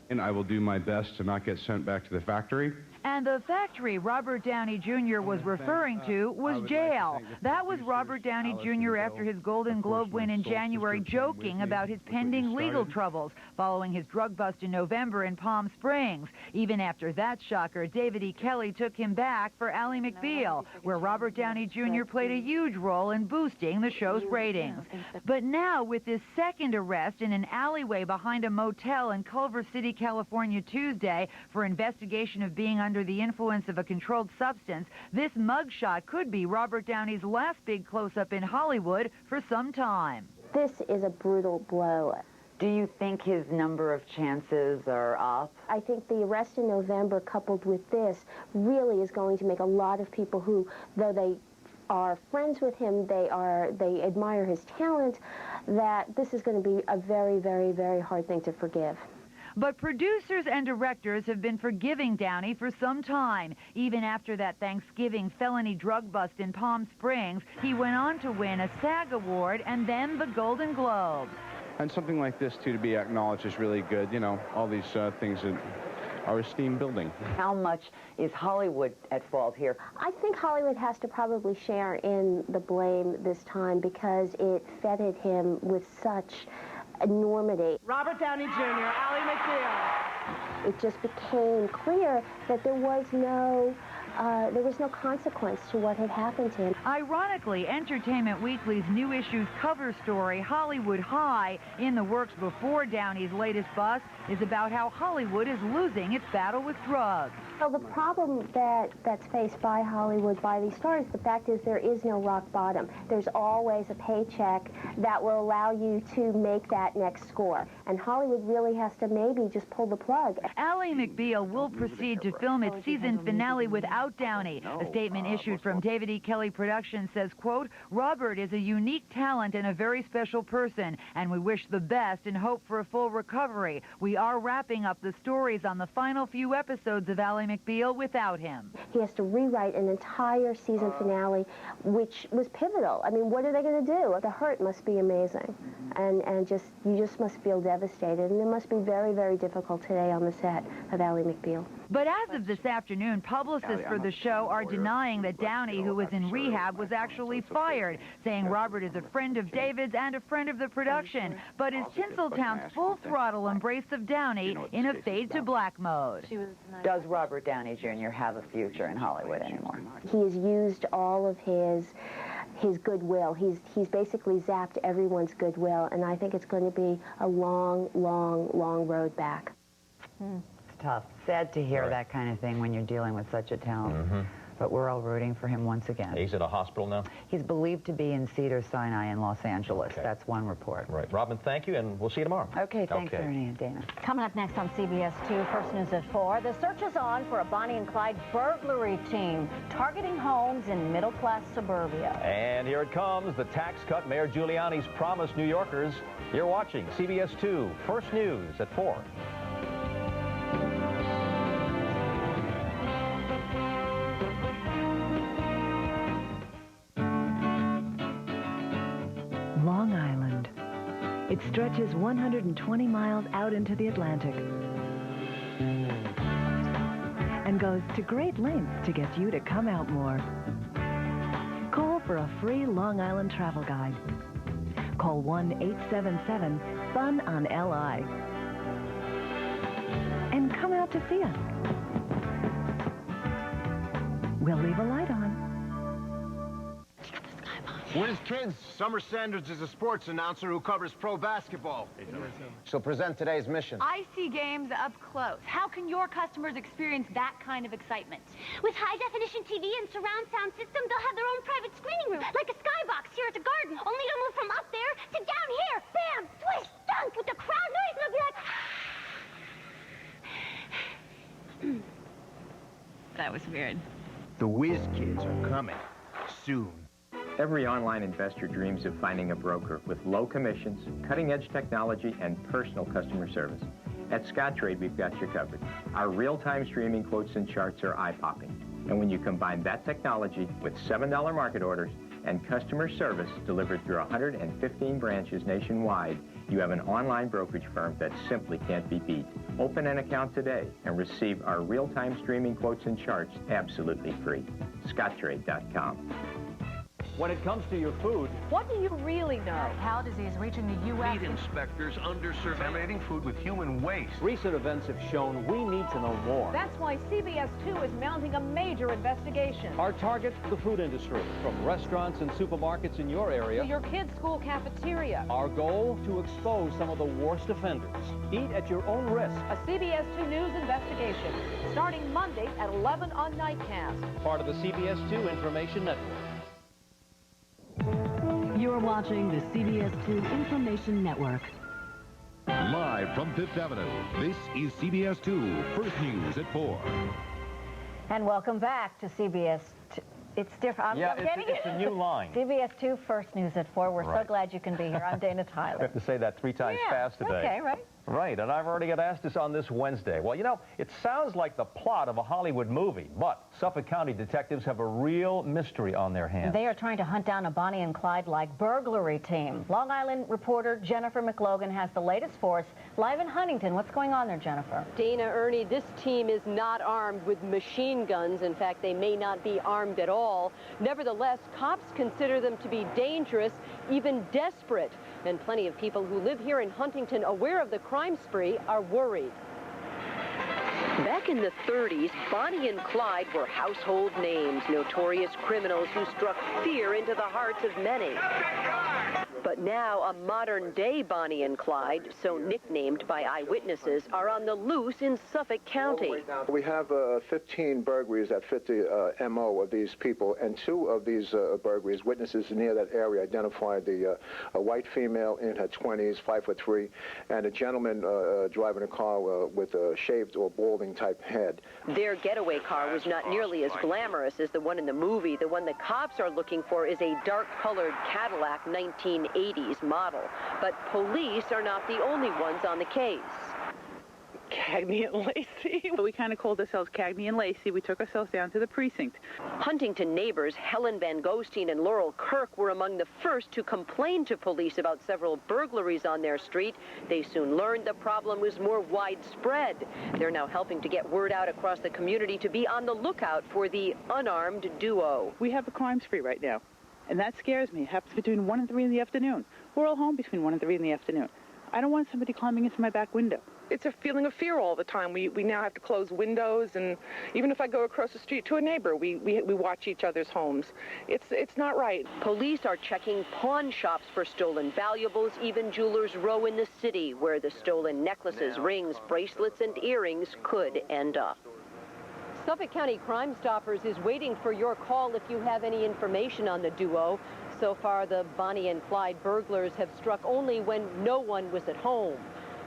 And I will do my best to not get sent back to the factory. And the factory Robert Downey Jr. was referring to was jail. That was Robert Downey Jr. after his Golden Globe win in January, joking about his pending legal troubles following his drug bust in November in Palm Springs. Even after that shocker, David E. Kelley took him back for Ally McBeal, where Robert Downey Jr. played a huge role in boosting the show's ratings. But now, with this second arrest in an alleyway behind a motel in Culver City, California, Tuesday for investigation of being under the influence of a controlled substance, this mugshot could be Robert Downey's last big close-up in Hollywood for some time. This is a brutal blow. Do you think his number of chances are up? I think the arrest in November coupled with this really is going to make a lot of people who, though they are friends with him, they admire his talent, that this is going to be a very, very, very hard thing to forgive. But producers and directors have been forgiving Downey for some time. Even after that Thanksgiving felony drug bust in Palm Springs, he went on to win a SAG Award and then the Golden Globe. And something like this, too, to be acknowledged is really good. You know, all these things that are esteem building. How much is Hollywood at fault here? I think Hollywood has to probably share in the blame this time because it feted him with such enormity. Robert Downey Jr., Ally McBeal. it just became clear that there was no consequence to what had happened to him. Ironically, Entertainment Weekly's new issue's cover story, Hollywood High, in the works before Downey's latest bust, is about how Hollywood is losing its battle with drugs. Well, the problem that's faced by Hollywood, by these stars, the fact is there is no rock bottom. There's always a paycheck that will allow you to make that next score. And Hollywood really has to maybe just pull the plug. Ally McBeal will proceed to film its season finale without Downey. A statement issued from David E. Kelley Productions says, quote, "Robert is a unique talent and a very special person, and we wish the best and hope for a full recovery. We are wrapping up the stories on the final few episodes of Ally McBeal without him." He has to rewrite an entire season finale, which was pivotal. I mean, what are they going to do? The hurt must be amazing, and you just must feel devastated, and it must be very, very difficult today on the set of Ally McBeal. But as of this afternoon, publicists for the show are denying that Downey, who was in rehab, was actually fired, saying Robert is a friend of David's and a friend of the production, but is Tinseltown's full-throttle embrace of Downey in a fade-to-black mode. Does Robert Downey Jr. have a future in Hollywood anymore? He has used all of his goodwill. He's basically zapped everyone's goodwill, and I think it's going to be a long, long, long road back. It's tough. Sad to hear that kind of thing when you're dealing with such a talent. But we're all rooting for him once again. He's in a hospital now? He's believed to be in Sinai in Los Angeles. Okay. That's one report. Right. Robyn, thank you, and we'll see you tomorrow. Okay, thanks, Ernie and Dana. Coming up next on CBS 2, First News at 4, the search is on for a Bonnie and Clyde burglary team targeting homes in middle-class suburbia. And here it comes, the tax cut Mayor Giuliani's promised New Yorkers. You're watching CBS 2, First News at 4. Long Island. It stretches 120 miles out into the Atlantic and goes to great lengths to get you to come out more. Call for a free Long Island travel guide. Call 1-877-FUN-ON-LI and come out to see us. We'll leave a light on. Whiz Kids, Summer Sanders is a sports announcer who covers pro basketball. She'll present today's mission. I see games up close. How can your customers experience that kind of excitement? With high-definition TV and surround sound system, they'll have their own private screening room, like a skybox here at the Garden. Only to move from up there to down here. Bam! Swish! Dunk! With the crowd noise, and they'll be like... That was weird. The Whiz Kids are coming soon. Every online investor dreams of finding a broker with low commissions, cutting-edge technology, and personal customer service. At Scottrade, we've got you covered. Our real-time streaming quotes and charts are eye-popping. And when you combine that technology with $7 market orders and customer service delivered through 115 branches nationwide, you have an online brokerage firm that simply can't be beat. Open an account today and receive our real-time streaming quotes and charts absolutely free. Scottrade.com. When it comes to your food, what do you really know? Cow disease reaching the U.S. Meat inspectors under contaminating food with human waste. Recent events have shown we need to know more. That's why CBS 2 is mounting a major investigation. Our target, the food industry, from restaurants and supermarkets in your area to your kid's school cafeteria. Our goal, to expose some of the worst offenders. Eat at your own risk. A CBS 2 News investigation, starting Monday at 11 on Nightcast. Part of the CBS 2 Information Network. You're watching the CBS 2 Information Network. Live from Fifth Avenue, this is CBS 2 First News at 4. And welcome back to CBS 2. It's different. It's a new line. CBS 2 First News at 4. We're so glad you can be here. I'm Dana Tyler. I have to say that 3 times fast today. Okay, right? Right, and I've already got asked this on this Wednesday. Well, you know, it sounds like the plot of a Hollywood movie, but Suffolk County detectives have a real mystery on their hands. They are trying to hunt down a Bonnie and Clyde-like burglary team. Long Island reporter Jennifer McLogan has the latest for us live in Huntington. What's going on there, Jennifer? Dana, Ernie, this team is not armed with machine guns. In fact, they may not be armed at all. Nevertheless, cops consider them to be dangerous, even desperate. And plenty of people who live here in Huntington, aware of the crime spree, are worried. Back in the 30s, Bonnie and Clyde were household names, notorious criminals who struck fear into the hearts of many. But now a modern-day Bonnie and Clyde, so nicknamed by eyewitnesses, are on the loose in Suffolk County. We have 15 burglaries that fit the MO of these people, and 2 of these burglaries, witnesses near that area identified a white female in her 20s, 5'3", and a gentleman driving a car with a shaved or balding type head. Their getaway car was not nearly as glamorous as the one in the movie. The one the cops are looking for is a dark-colored Cadillac 1980s model. But police are not the only ones on the case. Cagney and Lacey. We kind of called ourselves Cagney and Lacey. We took ourselves down to the precinct. Huntington neighbors Helen Van Gosteen and Laurel Kirk were among the first to complain to police about several burglaries on their street. They soon learned the problem was more widespread. They're now helping to get word out across the community to be on the lookout for the unarmed duo. We have a crime spree right now, and that scares me. It happens between 1 and 3 in the afternoon. We're all home between 1 and 3 in the afternoon. I don't want somebody climbing into my back window. It's a feeling of fear all the time. We now have to close windows, and even if I go across the street to a neighbor, we watch each other's homes. It's not right. Police are checking pawn shops for stolen valuables, even Jewelers Row in the city, where the stolen necklaces, rings, bracelets, and earrings could end up. Suffolk County Crime Stoppers is waiting for your call if you have any information on the duo. So far, the Bonnie and Clyde burglars have struck only when no one was at home.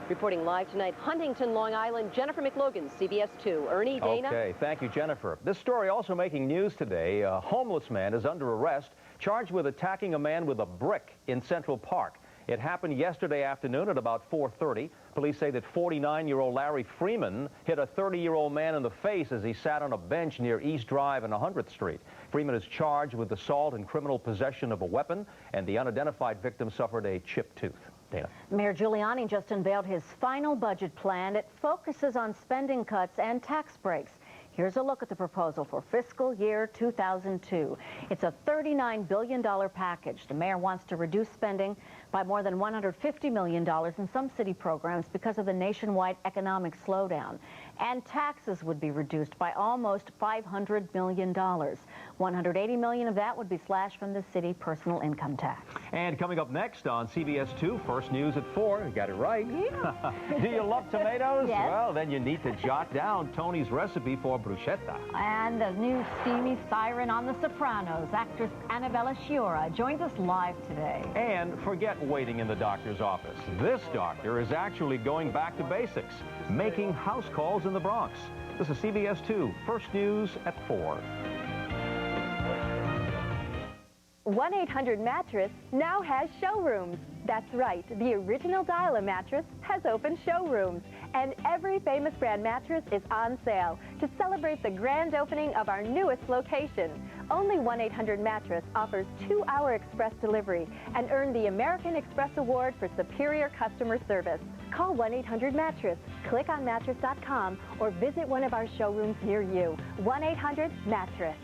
Reporting live tonight, Huntington, Long Island, Jennifer McLogan, CBS 2. Ernie, Dana? Okay, thank you, Jennifer. This story also making news today. A homeless man is under arrest, charged with attacking a man with a brick in Central Park. It happened yesterday afternoon at about 4:30. Police say that 49-year-old Larry Freeman hit a 30-year-old man in the face as he sat on a bench near East Drive and 100th Street. Freeman is charged with assault and criminal possession of a weapon, and the unidentified victim suffered a chipped tooth. Dana. Mayor Giuliani just unveiled his final budget plan. It focuses on spending cuts and tax breaks. Here's a look at the proposal for fiscal year 2002. It's a $39 billion package. The mayor wants to reduce spending by more than $150 million in some city programs because of the nationwide economic slowdown. And taxes would be reduced by almost $500 million. $180 million of that would be slashed from the city personal income tax. And coming up next on CBS 2, First News at 4. You got it right. Yeah. Do you love tomatoes? Yes. Well, then you need to jot down Tony's recipe for bruschetta. And the new steamy siren on The Sopranos, actress Annabella Sciorra, joins us live today. And forget waiting in the doctor's office. This doctor is actually going back to basics, making house calls in the Bronx. This is CBS 2, First News at 4. 1-800-Mattress now has showrooms. That's right, the original Dial-A mattress has opened showrooms, and every famous brand mattress is on sale to celebrate the grand opening of our newest location. Only 1-800-Mattress offers 2-hour express delivery and earned the American Express Award for superior customer service. Call 1-800-Mattress, click on mattress.com, or visit one of our showrooms near you. 1-800-Mattress.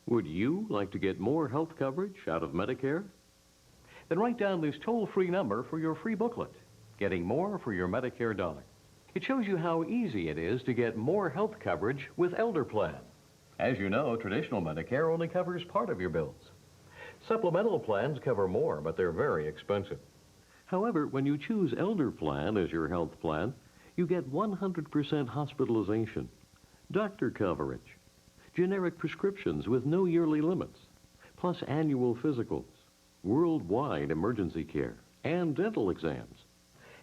Would you like to get more health coverage out of Medicare? Then write down this toll-free number for your free booklet, Getting More for Your Medicare Dollar. It shows you how easy it is to get more health coverage with Elder Plan. As you know, traditional Medicare only covers part of your bills. Supplemental plans cover more, but they're very expensive. However, when you choose Elder Plan as your health plan, you get 100% hospitalization, doctor coverage, generic prescriptions with no yearly limits, plus annual physicals, worldwide emergency care, and dental exams.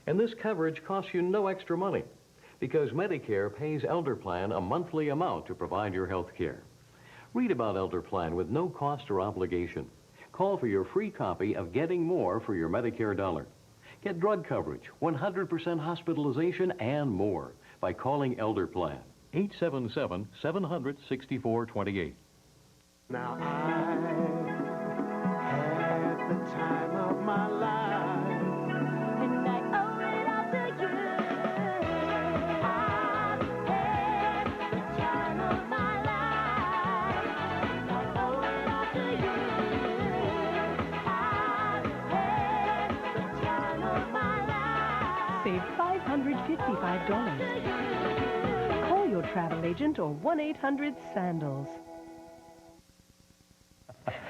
And this coverage costs you no extra money because Medicare pays Elder Plan a monthly amount to provide your health care. Read about Elder Plan with no cost or obligation. Call for your free copy of Getting More for Your Medicare Dollar. Get drug coverage, 100% hospitalization, and more by calling Elder Plan. 877-700-6428. Now I had the time of my life, and I owe it all to you. I've had the time of my life, and I owe it all to you. I've had the time of my life. Save $555 $5. Call your travel agent or 1-800-SANDALS.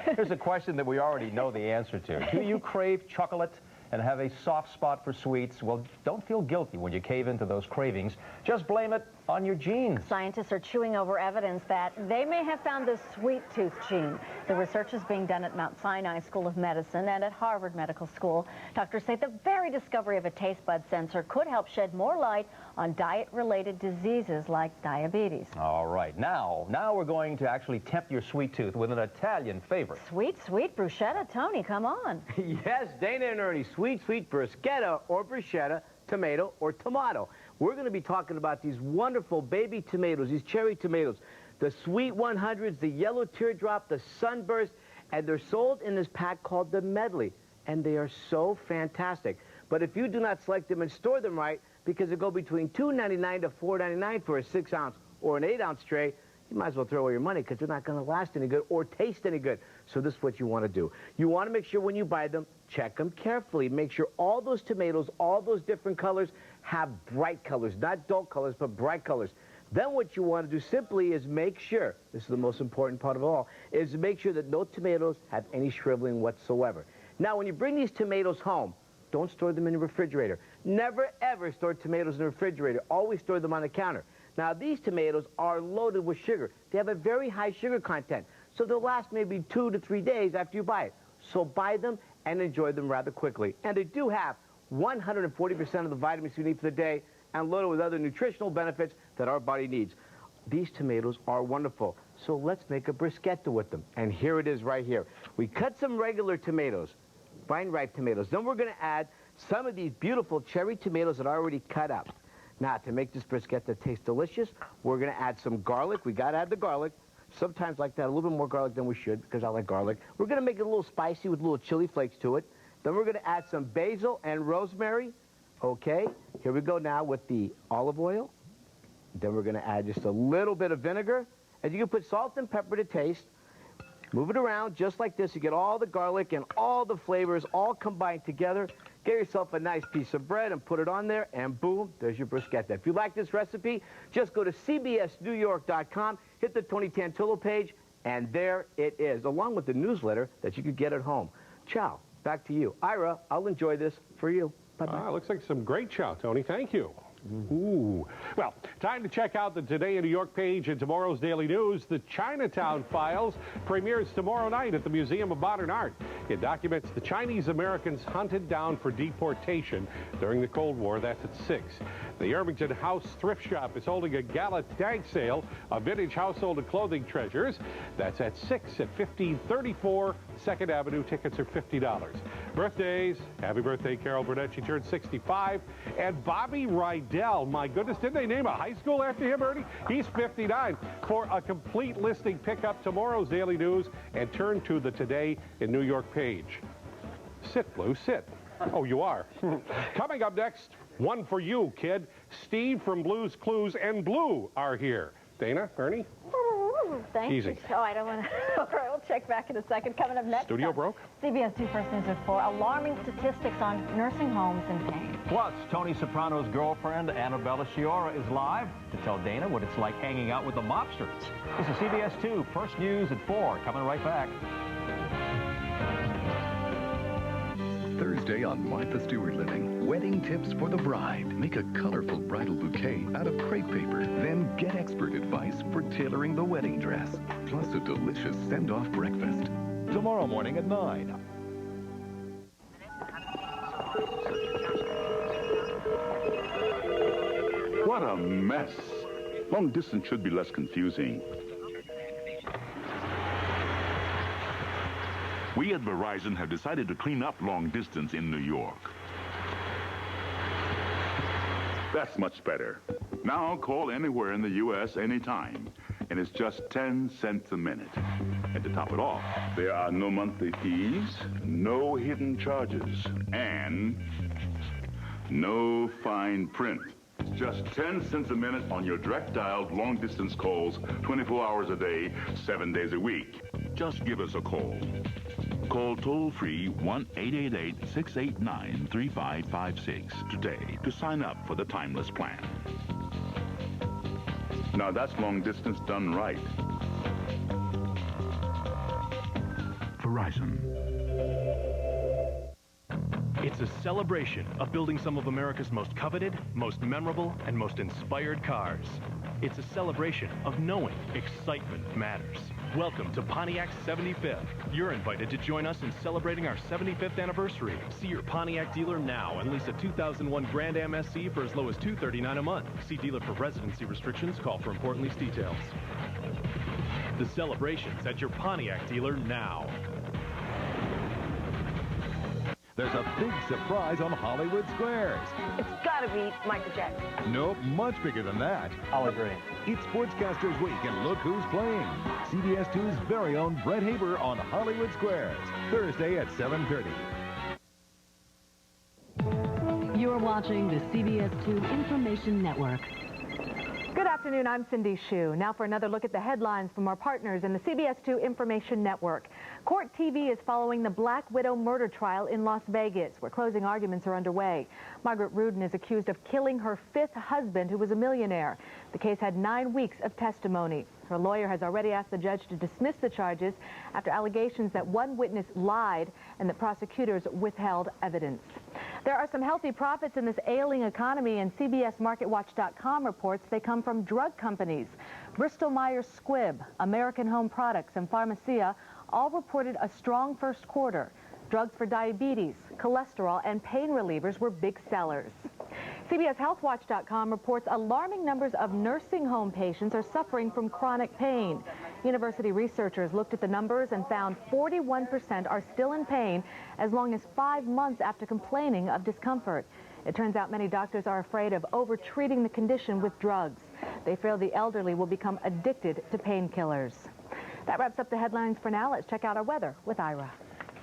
Here's a question that we already know the answer to. Do you crave chocolate and have a soft spot for sweets? Well, don't feel guilty when you cave into those cravings. Just blame it on your genes. Scientists are chewing over evidence that they may have found the sweet tooth gene. The research is being done at Mount Sinai School of Medicine and at Harvard Medical School. Doctors say the very discovery of a taste bud sensor could help shed more light on diet-related diseases like diabetes. All right, now we're going to actually tempt your sweet tooth with an Italian favorite. Sweet bruschetta. Tony, come on. Yes, Dana and Ernie, sweet bruschetta or bruschetta, tomato or tomato. We're going to be talking about these wonderful baby tomatoes, these cherry tomatoes, the sweet 100s, the yellow teardrop, the sunburst, and they're sold in this pack called the medley, and they are so fantastic. But if you do not select them and store them right, because they go between $2.99 to $4.99 for a 6-ounce or an 8-ounce tray, you might as well throw away your money because they're not going to last any good or taste any good. So this is what you want to do. You want to make sure when you buy them, check them carefully. Make sure all those tomatoes, all those different colors, have bright colors, not dull colors, but bright colors. Then what you want to do simply is make sure, this is the most important part of all, is make sure that no tomatoes have any shriveling whatsoever. Now, when you bring these tomatoes home, don't store them in the refrigerator. Never, ever store tomatoes in the refrigerator. Always store them on the counter. Now, these tomatoes are loaded with sugar. They have a very high sugar content, so they'll last maybe 2 to 3 days after you buy it. So buy them and enjoy them rather quickly. And they do have 140% of the vitamins you need for the day and loaded with other nutritional benefits that our body needs. These tomatoes are wonderful, so let's make a bruschetta with them. And here it is right here. We cut some regular tomatoes, fine ripe tomatoes. Then we're going to add some of these beautiful cherry tomatoes that I already cut up. Now, to make this bruschetta taste delicious, we're going to add some garlic. We got to add the garlic. Sometimes like that, a little bit more garlic than we should because I like garlic. We're going to make it a little spicy with little chili flakes to it. Then we're going to add some basil and rosemary. Okay, here we go now with the olive oil. Then we're going to add just a little bit of vinegar. And you can put salt and pepper to taste. Move it around just like this. You get all the garlic and all the flavors all combined together. Get yourself a nice piece of bread and put it on there, and boom, there's your bruschetta. If you like this recipe, just go to CBSNewYork.com, hit the Tony Tantillo page, and there it is, along with the newsletter that you could get at home. Ciao. Back to you. Ira, I'll enjoy this for you. Bye-bye. Looks like some great chow, Tony. Thank you. Ooh. Well, time to check out the Today in New York page in tomorrow's Daily News. The Chinatown Files premieres tomorrow night at the Museum of Modern Art. It documents the Chinese Americans hunted down for deportation during the Cold War. That's at 6. The Irvington House Thrift Shop is holding a gala tag sale of vintage household and clothing treasures. That's at 6 at 1534 2nd Avenue. Tickets are $50. Birthdays. Happy birthday, Carol Burnett. She turned 65. And Bobby Rydell. My goodness, didn't they name a high school after him, Ernie? He's 59. For a complete listing, pick up tomorrow's Daily News and turn to the Today in New York page. Sit, Blue, sit. Oh, you are. Coming up next, one for you, kid. Steve from Blue's Clues and Blue are here. Dana, Ernie? Thank Easy. you. Oh, I don't want to. All right, we'll check back in a second. Coming up next. Studio broke? CBS 2 First News at 4. Alarming statistics on nursing homes in pain. Plus, Tony Soprano's girlfriend, Annabella Sciorra, is live to tell Dana what it's like hanging out with the mobsters. This is CBS 2 First News at 4. Coming right back. Thursday on Martha Stewart Living. Wedding tips for the bride. Make a colorful bridal bouquet out of crepe paper. Then get expert advice for tailoring the wedding dress. Plus a delicious send-off breakfast. Tomorrow morning at 9. What a mess. Long distance should be less confusing. We at Verizon have decided to clean up long distance in New York. That's much better. Now call anywhere in the U.S. anytime, and it's just 10 cents a minute. And to top it off, there are no monthly fees, no hidden charges, and no fine print. It's just 10 cents a minute on your direct dialed long distance calls 24 hours a day, 7 days a week. Just give us a call. Call toll-free 1-888-689-3556 today to sign up for the Timeless plan. Now that's long distance done right. Verizon. It's a celebration of building some of America's most coveted, most memorable, and most inspired cars. It's a celebration of knowing excitement matters. Welcome to Pontiac's 75th. You're invited to join us in celebrating our 75th anniversary. See your Pontiac dealer now and lease a 2001 Grand MSC for as low as $239 a month. See dealer for residency restrictions. Call for important lease details. The celebration's at your Pontiac dealer now. There's a big surprise on Hollywood Squares. It's gotta be Michael Jackson. Nope, much bigger than that. I'll agree. It's Sportscasters Week, and look who's playing. CBS 2's very own Brett Haber on Hollywood Squares, Thursday at 7:30. You're watching the CBS 2 Information Network. Good afternoon, I'm Cindy Hsu. Now for another look at the headlines from our partners in the CBS 2 Information Network. Court TV is following the Black Widow murder trial in Las Vegas, where closing arguments are underway. Margaret Rudin is accused of killing her fifth husband, who was a millionaire. The case had 9 weeks of testimony. Her lawyer has already asked the judge to dismiss the charges after allegations that one witness lied and that prosecutors withheld evidence. There are some healthy profits in this ailing economy, and CBSMarketWatch.com reports they come from drug companies. Bristol-Myers Squibb, American Home Products, and Pharmacia all reported a strong first quarter. Drugs for diabetes, cholesterol, and pain relievers were big sellers. CBSHealthWatch.com reports alarming numbers of nursing home patients are suffering from chronic pain. University researchers looked at the numbers and found 41% are still in pain as long as 5 months after complaining of discomfort. It turns out many doctors are afraid of over-treating the condition with drugs. They fear the elderly will become addicted to painkillers. That wraps up the headlines for now. Let's check out our weather with Ira.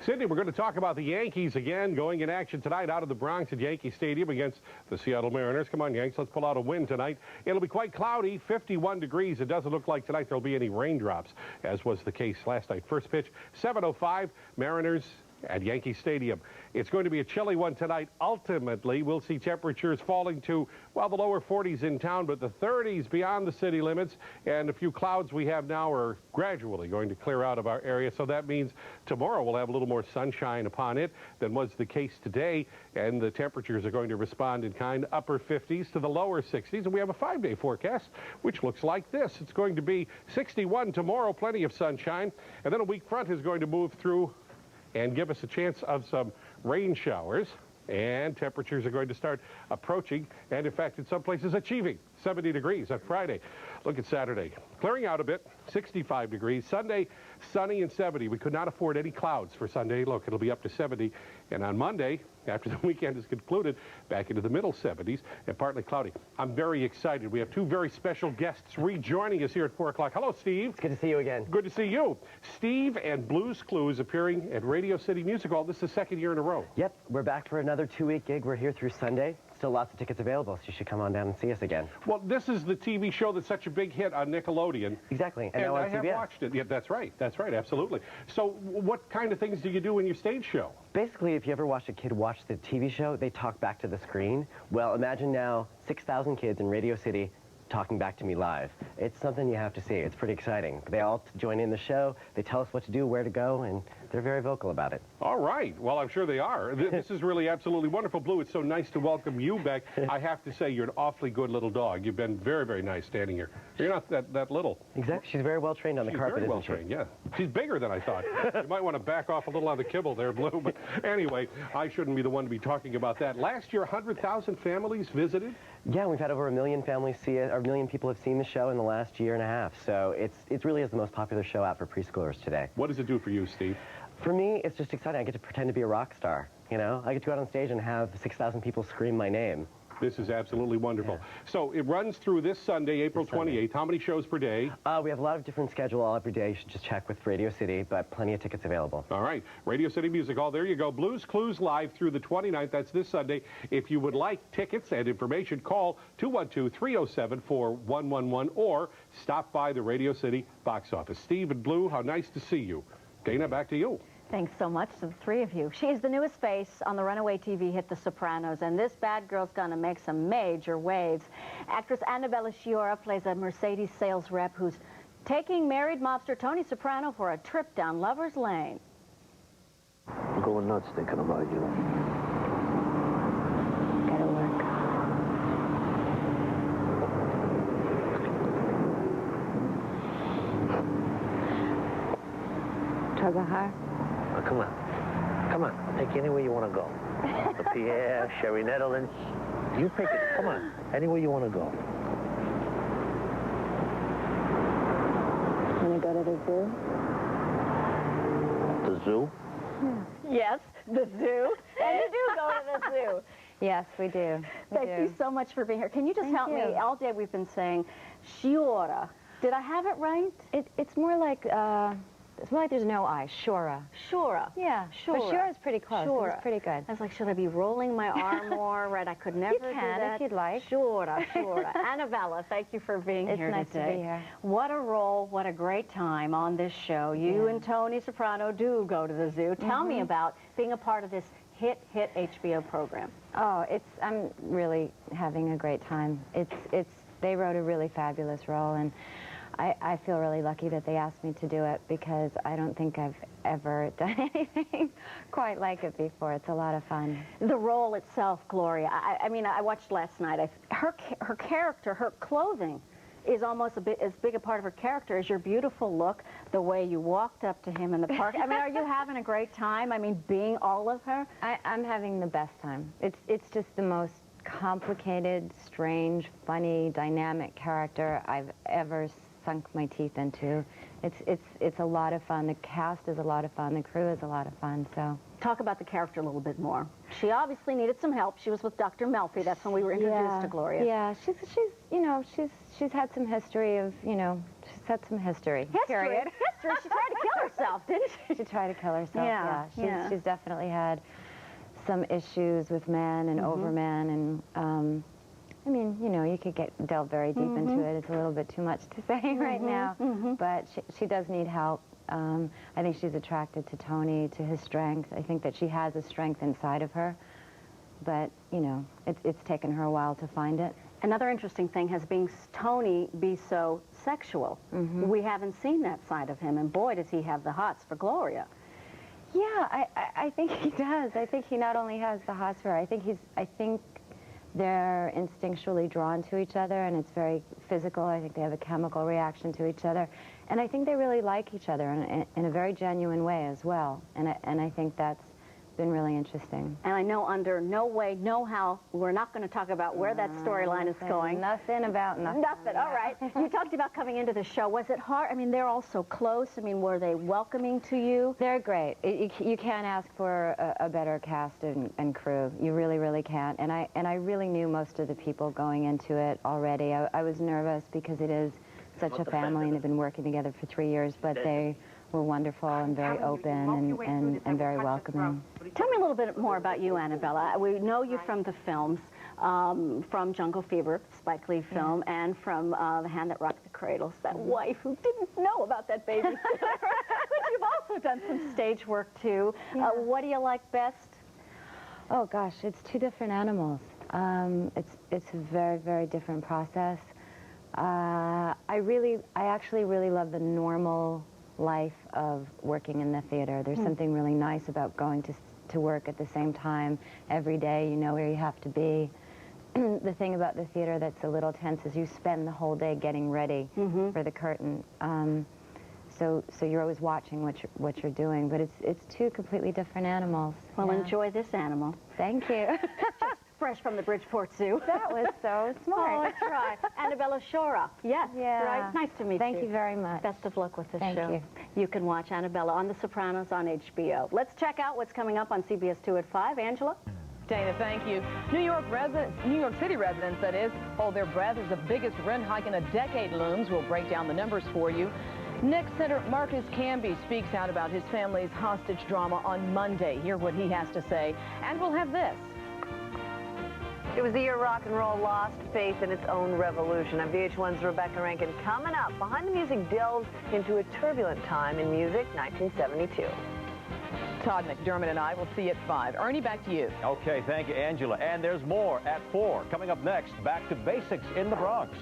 Cindy, we're going to talk about the Yankees again, going in action tonight out of the Bronx at Yankee Stadium against the Seattle Mariners. Come on, Yanks, let's pull out a win tonight. It'll be quite cloudy, 51 degrees. It doesn't look like tonight there'll be any raindrops, as was the case last night. First pitch, 7:05, Mariners at Yankee Stadium. It's going to be a chilly one tonight. Ultimately, we'll see temperatures falling to, well, the lower 40s in town, but the 30s beyond the city limits. And a few clouds we have now are gradually going to clear out of our area. So that means tomorrow we'll have a little more sunshine upon it than was the case today. And the temperatures are going to respond in kind, upper 50s to the lower 60s. And we have a 5-day forecast, which looks like this. It's going to be 61 tomorrow, plenty of sunshine. And then a weak front is going to move through and give us a chance of some rain showers, and temperatures are going to start approaching, and in fact, in some places achieving 70 degrees on Friday. Look at Saturday. Clearing out a bit, 65 degrees. Sunday, sunny and 70. We could not afford any clouds for Sunday. Look, it'll be up to 70. And on Monday, after the weekend is concluded, back into the middle 70s and partly cloudy. I'm very excited. We have two very special guests rejoining us here at 4 o'clock. Hello, Steve. It's good to see you again. Good to see you. Steve and Blues Clues appearing at Radio City Music Hall. This is the second year in a row. Yep, we're back for another 2-week gig. We're here through Sunday. Still lots of tickets available, so you should come on down and see us again. Well, this is the TV show that's such a big hit on Nickelodeon. Exactly, and now on I have CBS. watched it. Yeah, that's right, absolutely. So what kind of things do you do in your stage show? Basically, if you ever watch a kid watch the TV show, they talk back to the screen. Well, imagine now 6,000 kids in Radio City talking back to me live. It's something you have to see. It's pretty exciting. They all join in the show. They tell us what to do, where to go, and they're very vocal about it. All right. Well, I'm sure they are. This is really absolutely wonderful. Blue, it's so nice to welcome you back. I have to say, you're an awfully good little dog. You've been very, very nice standing here. You're not that little. Exactly. She's very well trained on the carpet, very well isn't she? trained, yeah. She's bigger than I thought. You might want to back off a little on the kibble there, Blue. But anyway, I shouldn't be the one to be talking about that. Last year, 100,000 families visited. Yeah, we've had over 1 million families see it, or 1 million people have seen the show in the last year and a half. So it really is the most popular show out for preschoolers today. What does it do for you, Steve? For me, it's just exciting. I get to pretend to be a rock star, you know? I get to go out on stage and have 6,000 people scream my name. This is absolutely wonderful. Yeah. So it runs through this Sunday, April 28th. How many shows per day? We have a lot of different schedule all every day. You should just check with Radio City, but plenty of tickets available. All right. Radio City Music Hall. There you go. Blues Clues live through the 29th. That's this Sunday. If you would like tickets and information, call 212-307-4111 or stop by the Radio City box office. Steve and Blue, how nice to see you. Dana, back to you. Thanks so much to the three of you. She's the newest face on the runaway TV hit The Sopranos, and this bad girl's gonna make some major waves. Actress Annabella Sciorra plays a Mercedes sales rep who's taking married mobster Tony Soprano for a trip down Lover's Lane. I'm going nuts thinking about you. Gotta work. Tug of her? Oh, come on. Come on. I'll take you anywhere you want to go. The Pierre, Sherry Netherlands. You pick it. Come on. Anywhere you want to go. Want to go to the zoo? The zoo? Yes, the zoo. And you do go to the zoo. Yes, we do. Thank you so much for being here. Can you just help me? All day we've been saying Sciorra. Did I have it right? It's more like there's no I. Sciorra. Sciorra. Yeah, Sciorra. But Sciorra's pretty close. Sciorra. It's pretty good. I was like, should I be rolling my arm more? Right, I could never You do can, that. if you'd like. Sciorra, Sciorra. Annabella, thank you for being It's here nice today. to be here. What a role, what a great time on this show. You and Tony Soprano do go to the zoo. Tell me about being a part of this hit HBO program. Oh, I'm really having a great time. They wrote a really fabulous role, and I feel really lucky that they asked me to do it because I don't think I've ever done anything quite like it before. It's a lot of fun. The role itself, Gloria, I mean, I watched last night. Her character, her clothing is almost as big a part of her character as your beautiful look, the way you walked up to him in the park. I mean, are you having a great time? I mean, being all of her? I'm having the best time. It's just the most complicated, strange, funny, dynamic character I've ever sunk my teeth into. It's a lot of fun. The cast is a lot of fun. The crew is a lot of fun. So talk about the character a little bit more. She obviously needed some help. She was with Dr. Melfi. That's when we were introduced to Gloria. Yeah, she's had some history of, she's had some history. History? History? She tried to kill herself, didn't she? She tried to kill herself, yeah. She's definitely had some issues with men and over men, and I mean, you could delve very deep into it. It's a little bit too much to say right now, but she does need help. I think she's attracted to Tony, to his strength. I think that she has a strength inside of her, but, it's taken her a while to find it. Another interesting thing has been Tony be so sexual. We haven't seen that side of him, and boy, does he have the hots for Gloria. Yeah, I think he does. I think he not only has the hots for her, I think they're instinctually drawn to each other, and it's very physical. I think they have a chemical reaction to each other. And I think they really like each other in a very genuine way as well. And I think that's been really interesting. And I know under no way, no how, we're not going to talk about where that storyline is going. Nothing about nothing. Nothing, all right. You talked about coming into the show. Was it hard? I mean, they're all so close. I mean, were they welcoming to you? They're great. You can't ask for a better cast and crew. You really, really can't. And I really knew most of the people going into it already. I was nervous because it is such a family and have been working together for 3 years, but they were wonderful and very open and very welcoming. Tell me a little bit more about you, Annabella. We know you from the films, from Jungle Fever, Spike Lee film, and from The Hand That Rocked the Cradle. That wife who didn't know about that baby. But you've also done some stage work, too. What do you like best? Oh, gosh, it's two different animals. It's a very, very different process. I actually really love the normal life of working in the theater. There's something really nice about going to work at the same time every day. You know where you have to be. The thing about the theater that's a little tense is you spend the whole day getting ready for the curtain. So you're always watching what you're doing, but it's two completely different animals. Well, enjoy this animal. Thank you. Fresh from the Bridgeport Zoo. That was so smart. Oh, that's right. Annabella Sciorra. Yes, right. Nice to meet you. Thank you very much. Best of luck with this Thank show. you. You can watch Annabella on The Sopranos on HBO. Let's check out what's coming up on CBS 2 at 5. Angela? Dana, thank you. New York City residents, that is, hold their breath as the biggest rent hike in a decade looms. We'll break down the numbers for you. Next, Senator Marcus Camby speaks out about his family's hostage drama on Monday. Hear what he has to say. And we'll have this. It was the year rock and roll lost faith in its own revolution. I'm VH1's Rebecca Rankin. Coming up, Behind the Music delves into a turbulent time in music, 1972. Todd, McDermott, and I will see you at 5. Ernie, back to you. Okay, thank you, Angela. And there's more at 4. Coming up next, back to basics in the Bronx.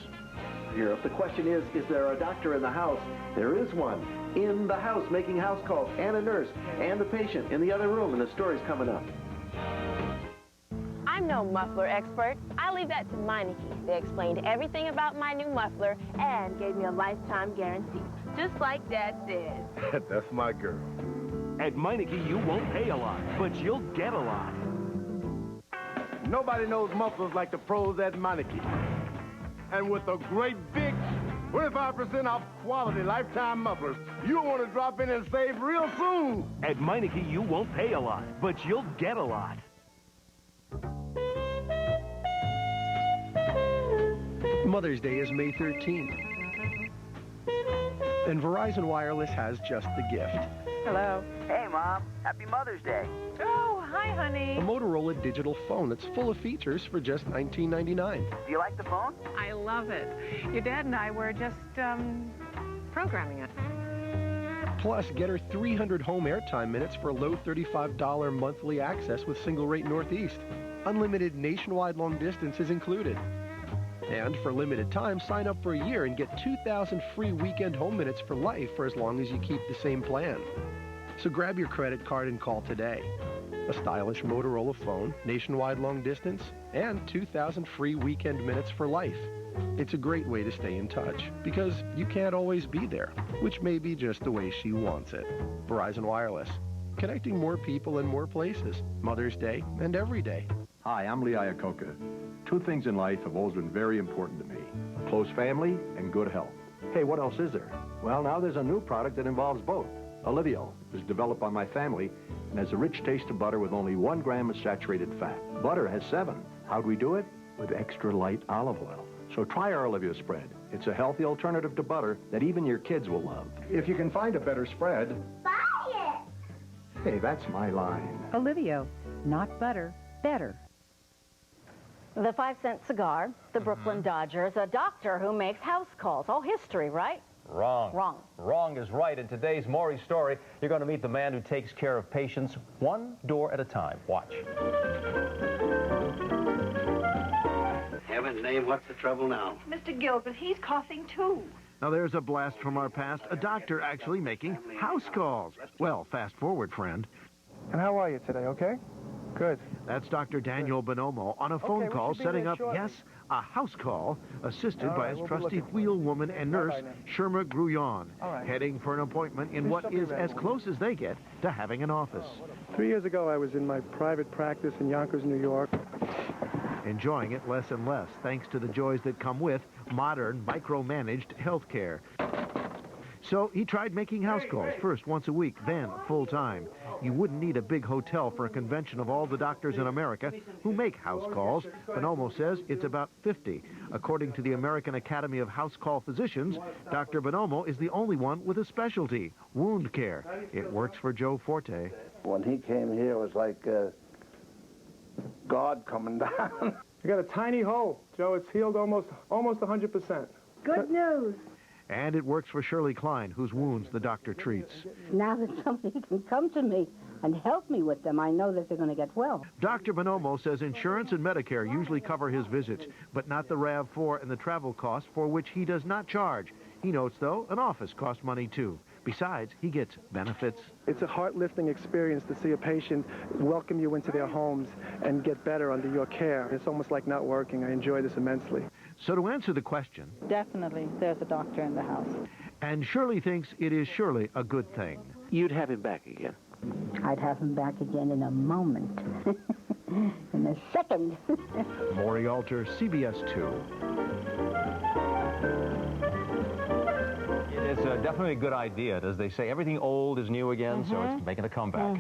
Here, if the question is there a doctor in the house? There is one in the house making house calls, and a nurse, and the patient in the other room, and the story's coming up. I'm no muffler expert. I leave that to Meineke. They explained everything about my new muffler and gave me a lifetime guarantee, just like Dad said. That's my girl. At Meineke, you won't pay a lot, but you'll get a lot. Nobody knows mufflers like the pros at Meineke. And with a great big 25% off quality lifetime mufflers, you'll want to drop in and save real soon. At Meineke, you won't pay a lot, but you'll get a lot. Mother's Day is May 13th. And Verizon Wireless has just the gift. Hello. Hey, Mom. Happy Mother's Day. Oh, hi, honey. A Motorola digital phone that's full of features for just $19.99. Do you like the phone? I love it. Your dad and I were just, programming it. Plus, get her 300 home airtime minutes for a low $35 monthly access with single rate Northeast. Unlimited nationwide long distance is included. And for limited time, sign up for a year and get 2,000 free weekend home minutes for life for as long as you keep the same plan. So grab your credit card and call today. A stylish Motorola phone, nationwide long distance, and 2,000 free weekend minutes for life. It's a great way to stay in touch because you can't always be there, which may be just the way she wants it. Verizon Wireless, connecting more people in more places, Mother's Day and every day. Hi, I'm Lee Iacocca. Two things in life have always been very important to me: close family and good health. Hey, what else is there? Well, now there's a new product that involves both. Olivio is developed by my family and has a rich taste of butter with only 1 gram of saturated fat. Butter has 7. How'd we do it? With extra light olive oil. So try our Olivio spread. It's a healthy alternative to butter that even your kids will love. If you can find a better spread, buy it! Hey, that's my line. Olivio, not butter, better. The 5-cent cigar, the Brooklyn Dodgers, a doctor who makes house calls. All history, right? Wrong. Wrong. Wrong is right. In today's Maury story, you're going to meet the man who takes care of patients one door at a time. Watch. Heaven's name, what's the trouble now? Mr. Gilbert, he's coughing too. Now there's a blast from our past, a doctor actually making house calls. Well, fast forward, friend. And how are you today, okay? Good. That's Dr. Daniel Bonomo on a phone call setting up, yes, a house call, assisted by his trusty wheel woman and nurse, Sherma Grouillon, heading for an appointment in what is as close as they get to having an office. 3 years ago, I was in my private practice in Yonkers, New York. Enjoying it less and less, thanks to the joys that come with modern, micromanaged health care. So he tried making house calls, first once a week, then full-time. You wouldn't need a big hotel for a convention of all the doctors in America who make house calls. Bonomo says it's about 50. According to the American Academy of House Call Physicians, Dr. Bonomo is the only one with a specialty, wound care. It works for Joe Forte. When he came here, it was like God coming down. You got a tiny hole, Joe. It's healed almost 100%. Good news. And it works for Shirley Klein, whose wounds the doctor treats. Now that somebody can come to me and help me with them, I know that they're going to get well. Dr. Bonomo says insurance and Medicare usually cover his visits, but not the RAV4 and the travel costs, for which he does not charge. He notes, though, an office costs money, too. Besides, he gets benefits. It's a heart-lifting experience to see a patient welcome you into their homes and get better under your care. It's almost like not working. I enjoy this immensely. So to answer the question... Definitely, there's a doctor in the house. And Shirley thinks it is surely a good thing. You'd have him back again. I'd have him back again in a moment. In a second. Maury Alter, CBS 2. It's definitely a good idea. As they say, everything old is new again, so it's making a comeback.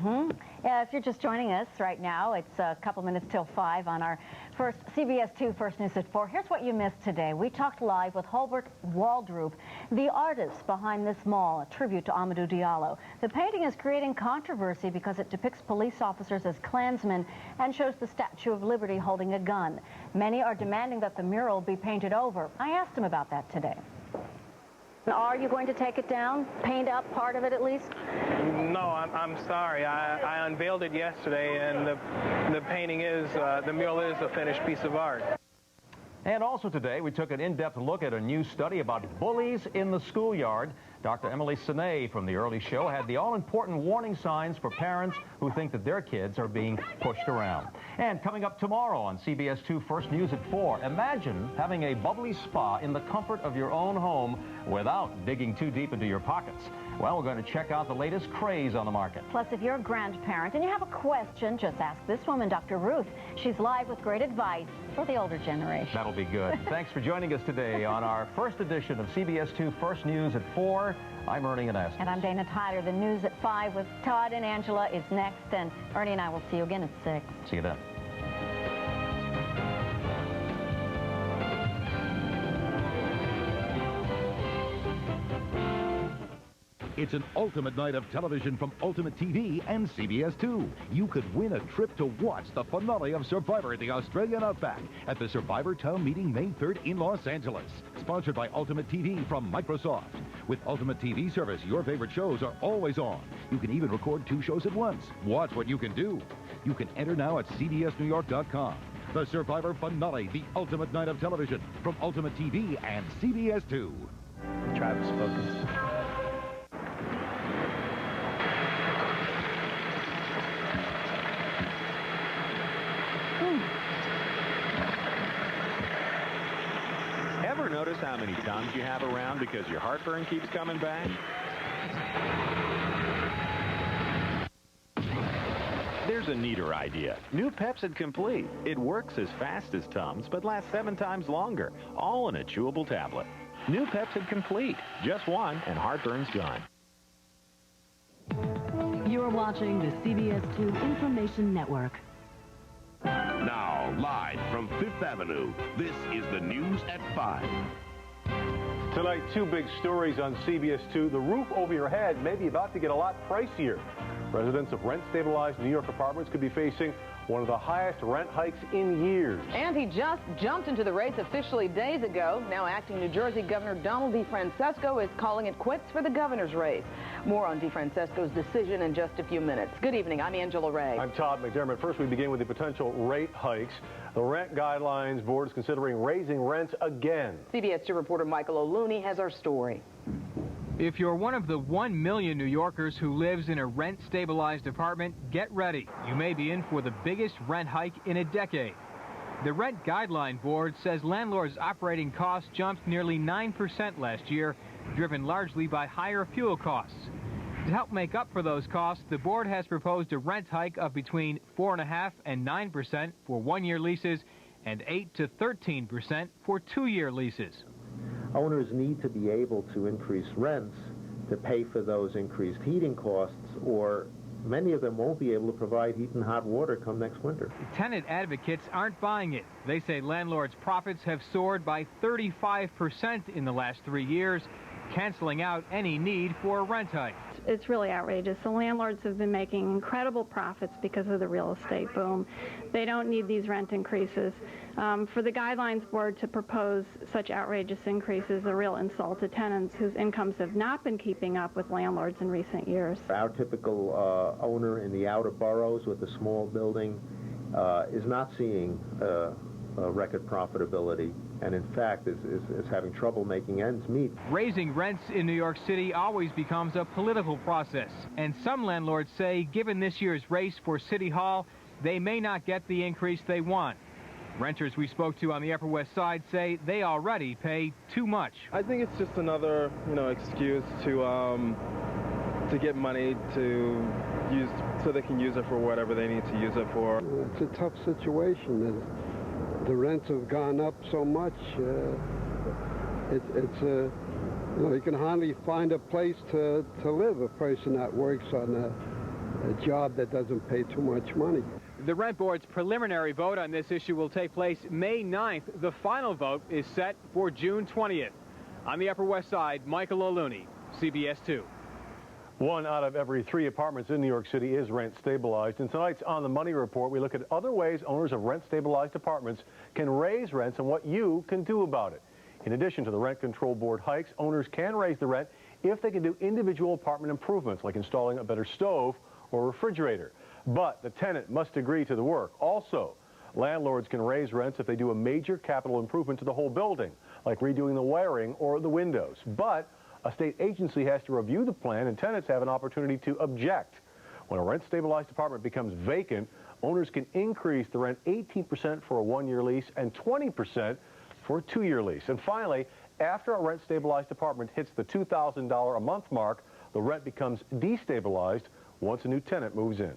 Yeah, if you're just joining us right now, it's a couple minutes till 5 on our first CBS 2 First News at 4. Here's what you missed today. We talked live with Hulbert Waldrop, the artist behind this mall, a tribute to Amadou Diallo. The painting is creating controversy because it depicts police officers as Klansmen and shows the Statue of Liberty holding a gun. Many are demanding that the mural be painted over. I asked him about that today. Are you going to take it down? Paint up part of it at least? No, I'm sorry. I unveiled it yesterday, and the painting is, the mural is a finished piece of art. And also today, we took an in-depth look at a new study about bullies in the schoolyard. Dr. Emily Senay from the early show had the all-important warning signs for parents who think that their kids are being pushed around. And coming up tomorrow on CBS 2 First News at 4, imagine having a bubbly spa in the comfort of your own home without digging too deep into your pockets. Well, we're going to check out the latest craze on the market. Plus, if you're a grandparent and you have a question, just ask this woman, Dr. Ruth. She's live with great advice for the older generation. That'll be good. Thanks for joining us today on our first edition of CBS 2 First News at 4. I'm Ernie and Anastos. And I'm Dana Tyler. The news at 5 with Todd and Angela is next. And Ernie and I will see you again at 6. See you then. It's an ultimate night of television from Ultimate TV and CBS 2. You could win a trip to watch the finale of Survivor at the Australian Outback at the Survivor Town Meeting May 3rd in Los Angeles. Sponsored by Ultimate TV from Microsoft. With Ultimate TV service, your favorite shows are always on. You can even record 2 shows at once. Watch what you can do. You can enter now at cbsnewyork.com. The Survivor finale, the ultimate night of television from Ultimate TV and CBS 2. Travis focused. Ever notice how many Tums you have around because your heartburn keeps coming back? There's a neater idea. New Pepsid Complete. It works as fast as Tums, but lasts 7 times longer, all in a chewable tablet. New Pepsid Complete. Just one, and heartburn's gone. You're watching the CBS 2 Information Network. Now, live from Fifth Avenue, this is the news at 5. Tonight, 2 big stories on CBS 2. The roof over your head may be about to get a lot pricier. Residents of rent-stabilized New York apartments could be facing one of the highest rent hikes in years. And he just jumped into the race officially days ago. Now acting New Jersey Governor Donald DeFrancesco is calling it quits for the governor's race. More on DeFrancesco's decision in just a few minutes. Good evening. I'm Angela Ray. I'm Todd McDermott. First, we begin with the potential rate hikes. The Rent Guidelines Board is considering raising rents again. CBS 2 reporter Michael O'Looney has our story. If you're one of the 1 million New Yorkers who lives in a rent-stabilized apartment, get ready. You may be in for the biggest rent hike in a decade. The Rent Guideline Board says landlords' operating costs jumped nearly 9% last year, driven largely by higher fuel costs. To help make up for those costs, the board has proposed a rent hike of between 4.5% and 9% for 1-year leases and 8 to 13% for 2-year leases. Owners need to be able to increase rents to pay for those increased heating costs, or many of them won't be able to provide heat and hot water come next winter. Tenant advocates aren't buying it. They say landlords' profits have soared by 35% in the last 3 years, canceling out any need for a rent hike. It's really outrageous. The landlords have been making incredible profits because of the real estate boom. They don't need these rent increases. For the Guidelines Board to propose such outrageous increases is a real insult to tenants whose incomes have not been keeping up with landlords in recent years. Our typical owner in the outer boroughs with a small building is not seeing record profitability, and in fact is having trouble making ends meet. Raising rents in New York City always becomes a political process, and some landlords say given this year's race for City Hall, they may not get the increase they want. Renters we spoke to on the Upper West Side say they already pay too much. I think it's just another, excuse to get money to use so they can use it for whatever they need to use it for. It's a tough situation. The rents have gone up so much. You can hardly find a place to live, a person that works on a job that doesn't pay too much money. The Rent Board's preliminary vote on this issue will take place May 9th. The final vote is set for June 20th. On the Upper West Side, Michael O'Looney, CBS 2. 1 out of every 3 apartments in New York City is rent-stabilized. In tonight's On the Money report, we look at other ways owners of rent-stabilized apartments can raise rents and what you can do about it. In addition to the Rent Control Board hikes, owners can raise the rent if they can do individual apartment improvements, like installing a better stove or refrigerator. But the tenant must agree to the work. Also, landlords can raise rents if they do a major capital improvement to the whole building, like redoing the wiring or the windows. But a state agency has to review the plan, and tenants have an opportunity to object. When a rent-stabilized apartment becomes vacant, owners can increase the rent 18% for a one-year lease and 20% for a two-year lease. And finally, after a rent-stabilized apartment hits the $2,000 a month mark, the rent becomes destabilized once a new tenant moves in.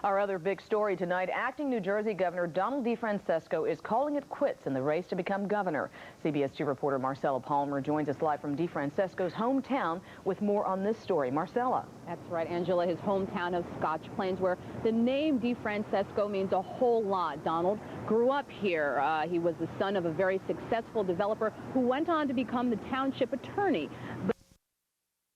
Our other big story tonight, acting New Jersey Governor Donald DeFrancesco is calling it quits in the race to become governor. CBS 2 reporter Marcella Palmer joins us live from DeFrancesco's hometown with more on this story. Marcella. That's right, Angela, his hometown of Scotch Plains, where the name DeFrancesco means a whole lot. Donald grew up here. He was the son of a very successful developer who went on to become the township attorney. But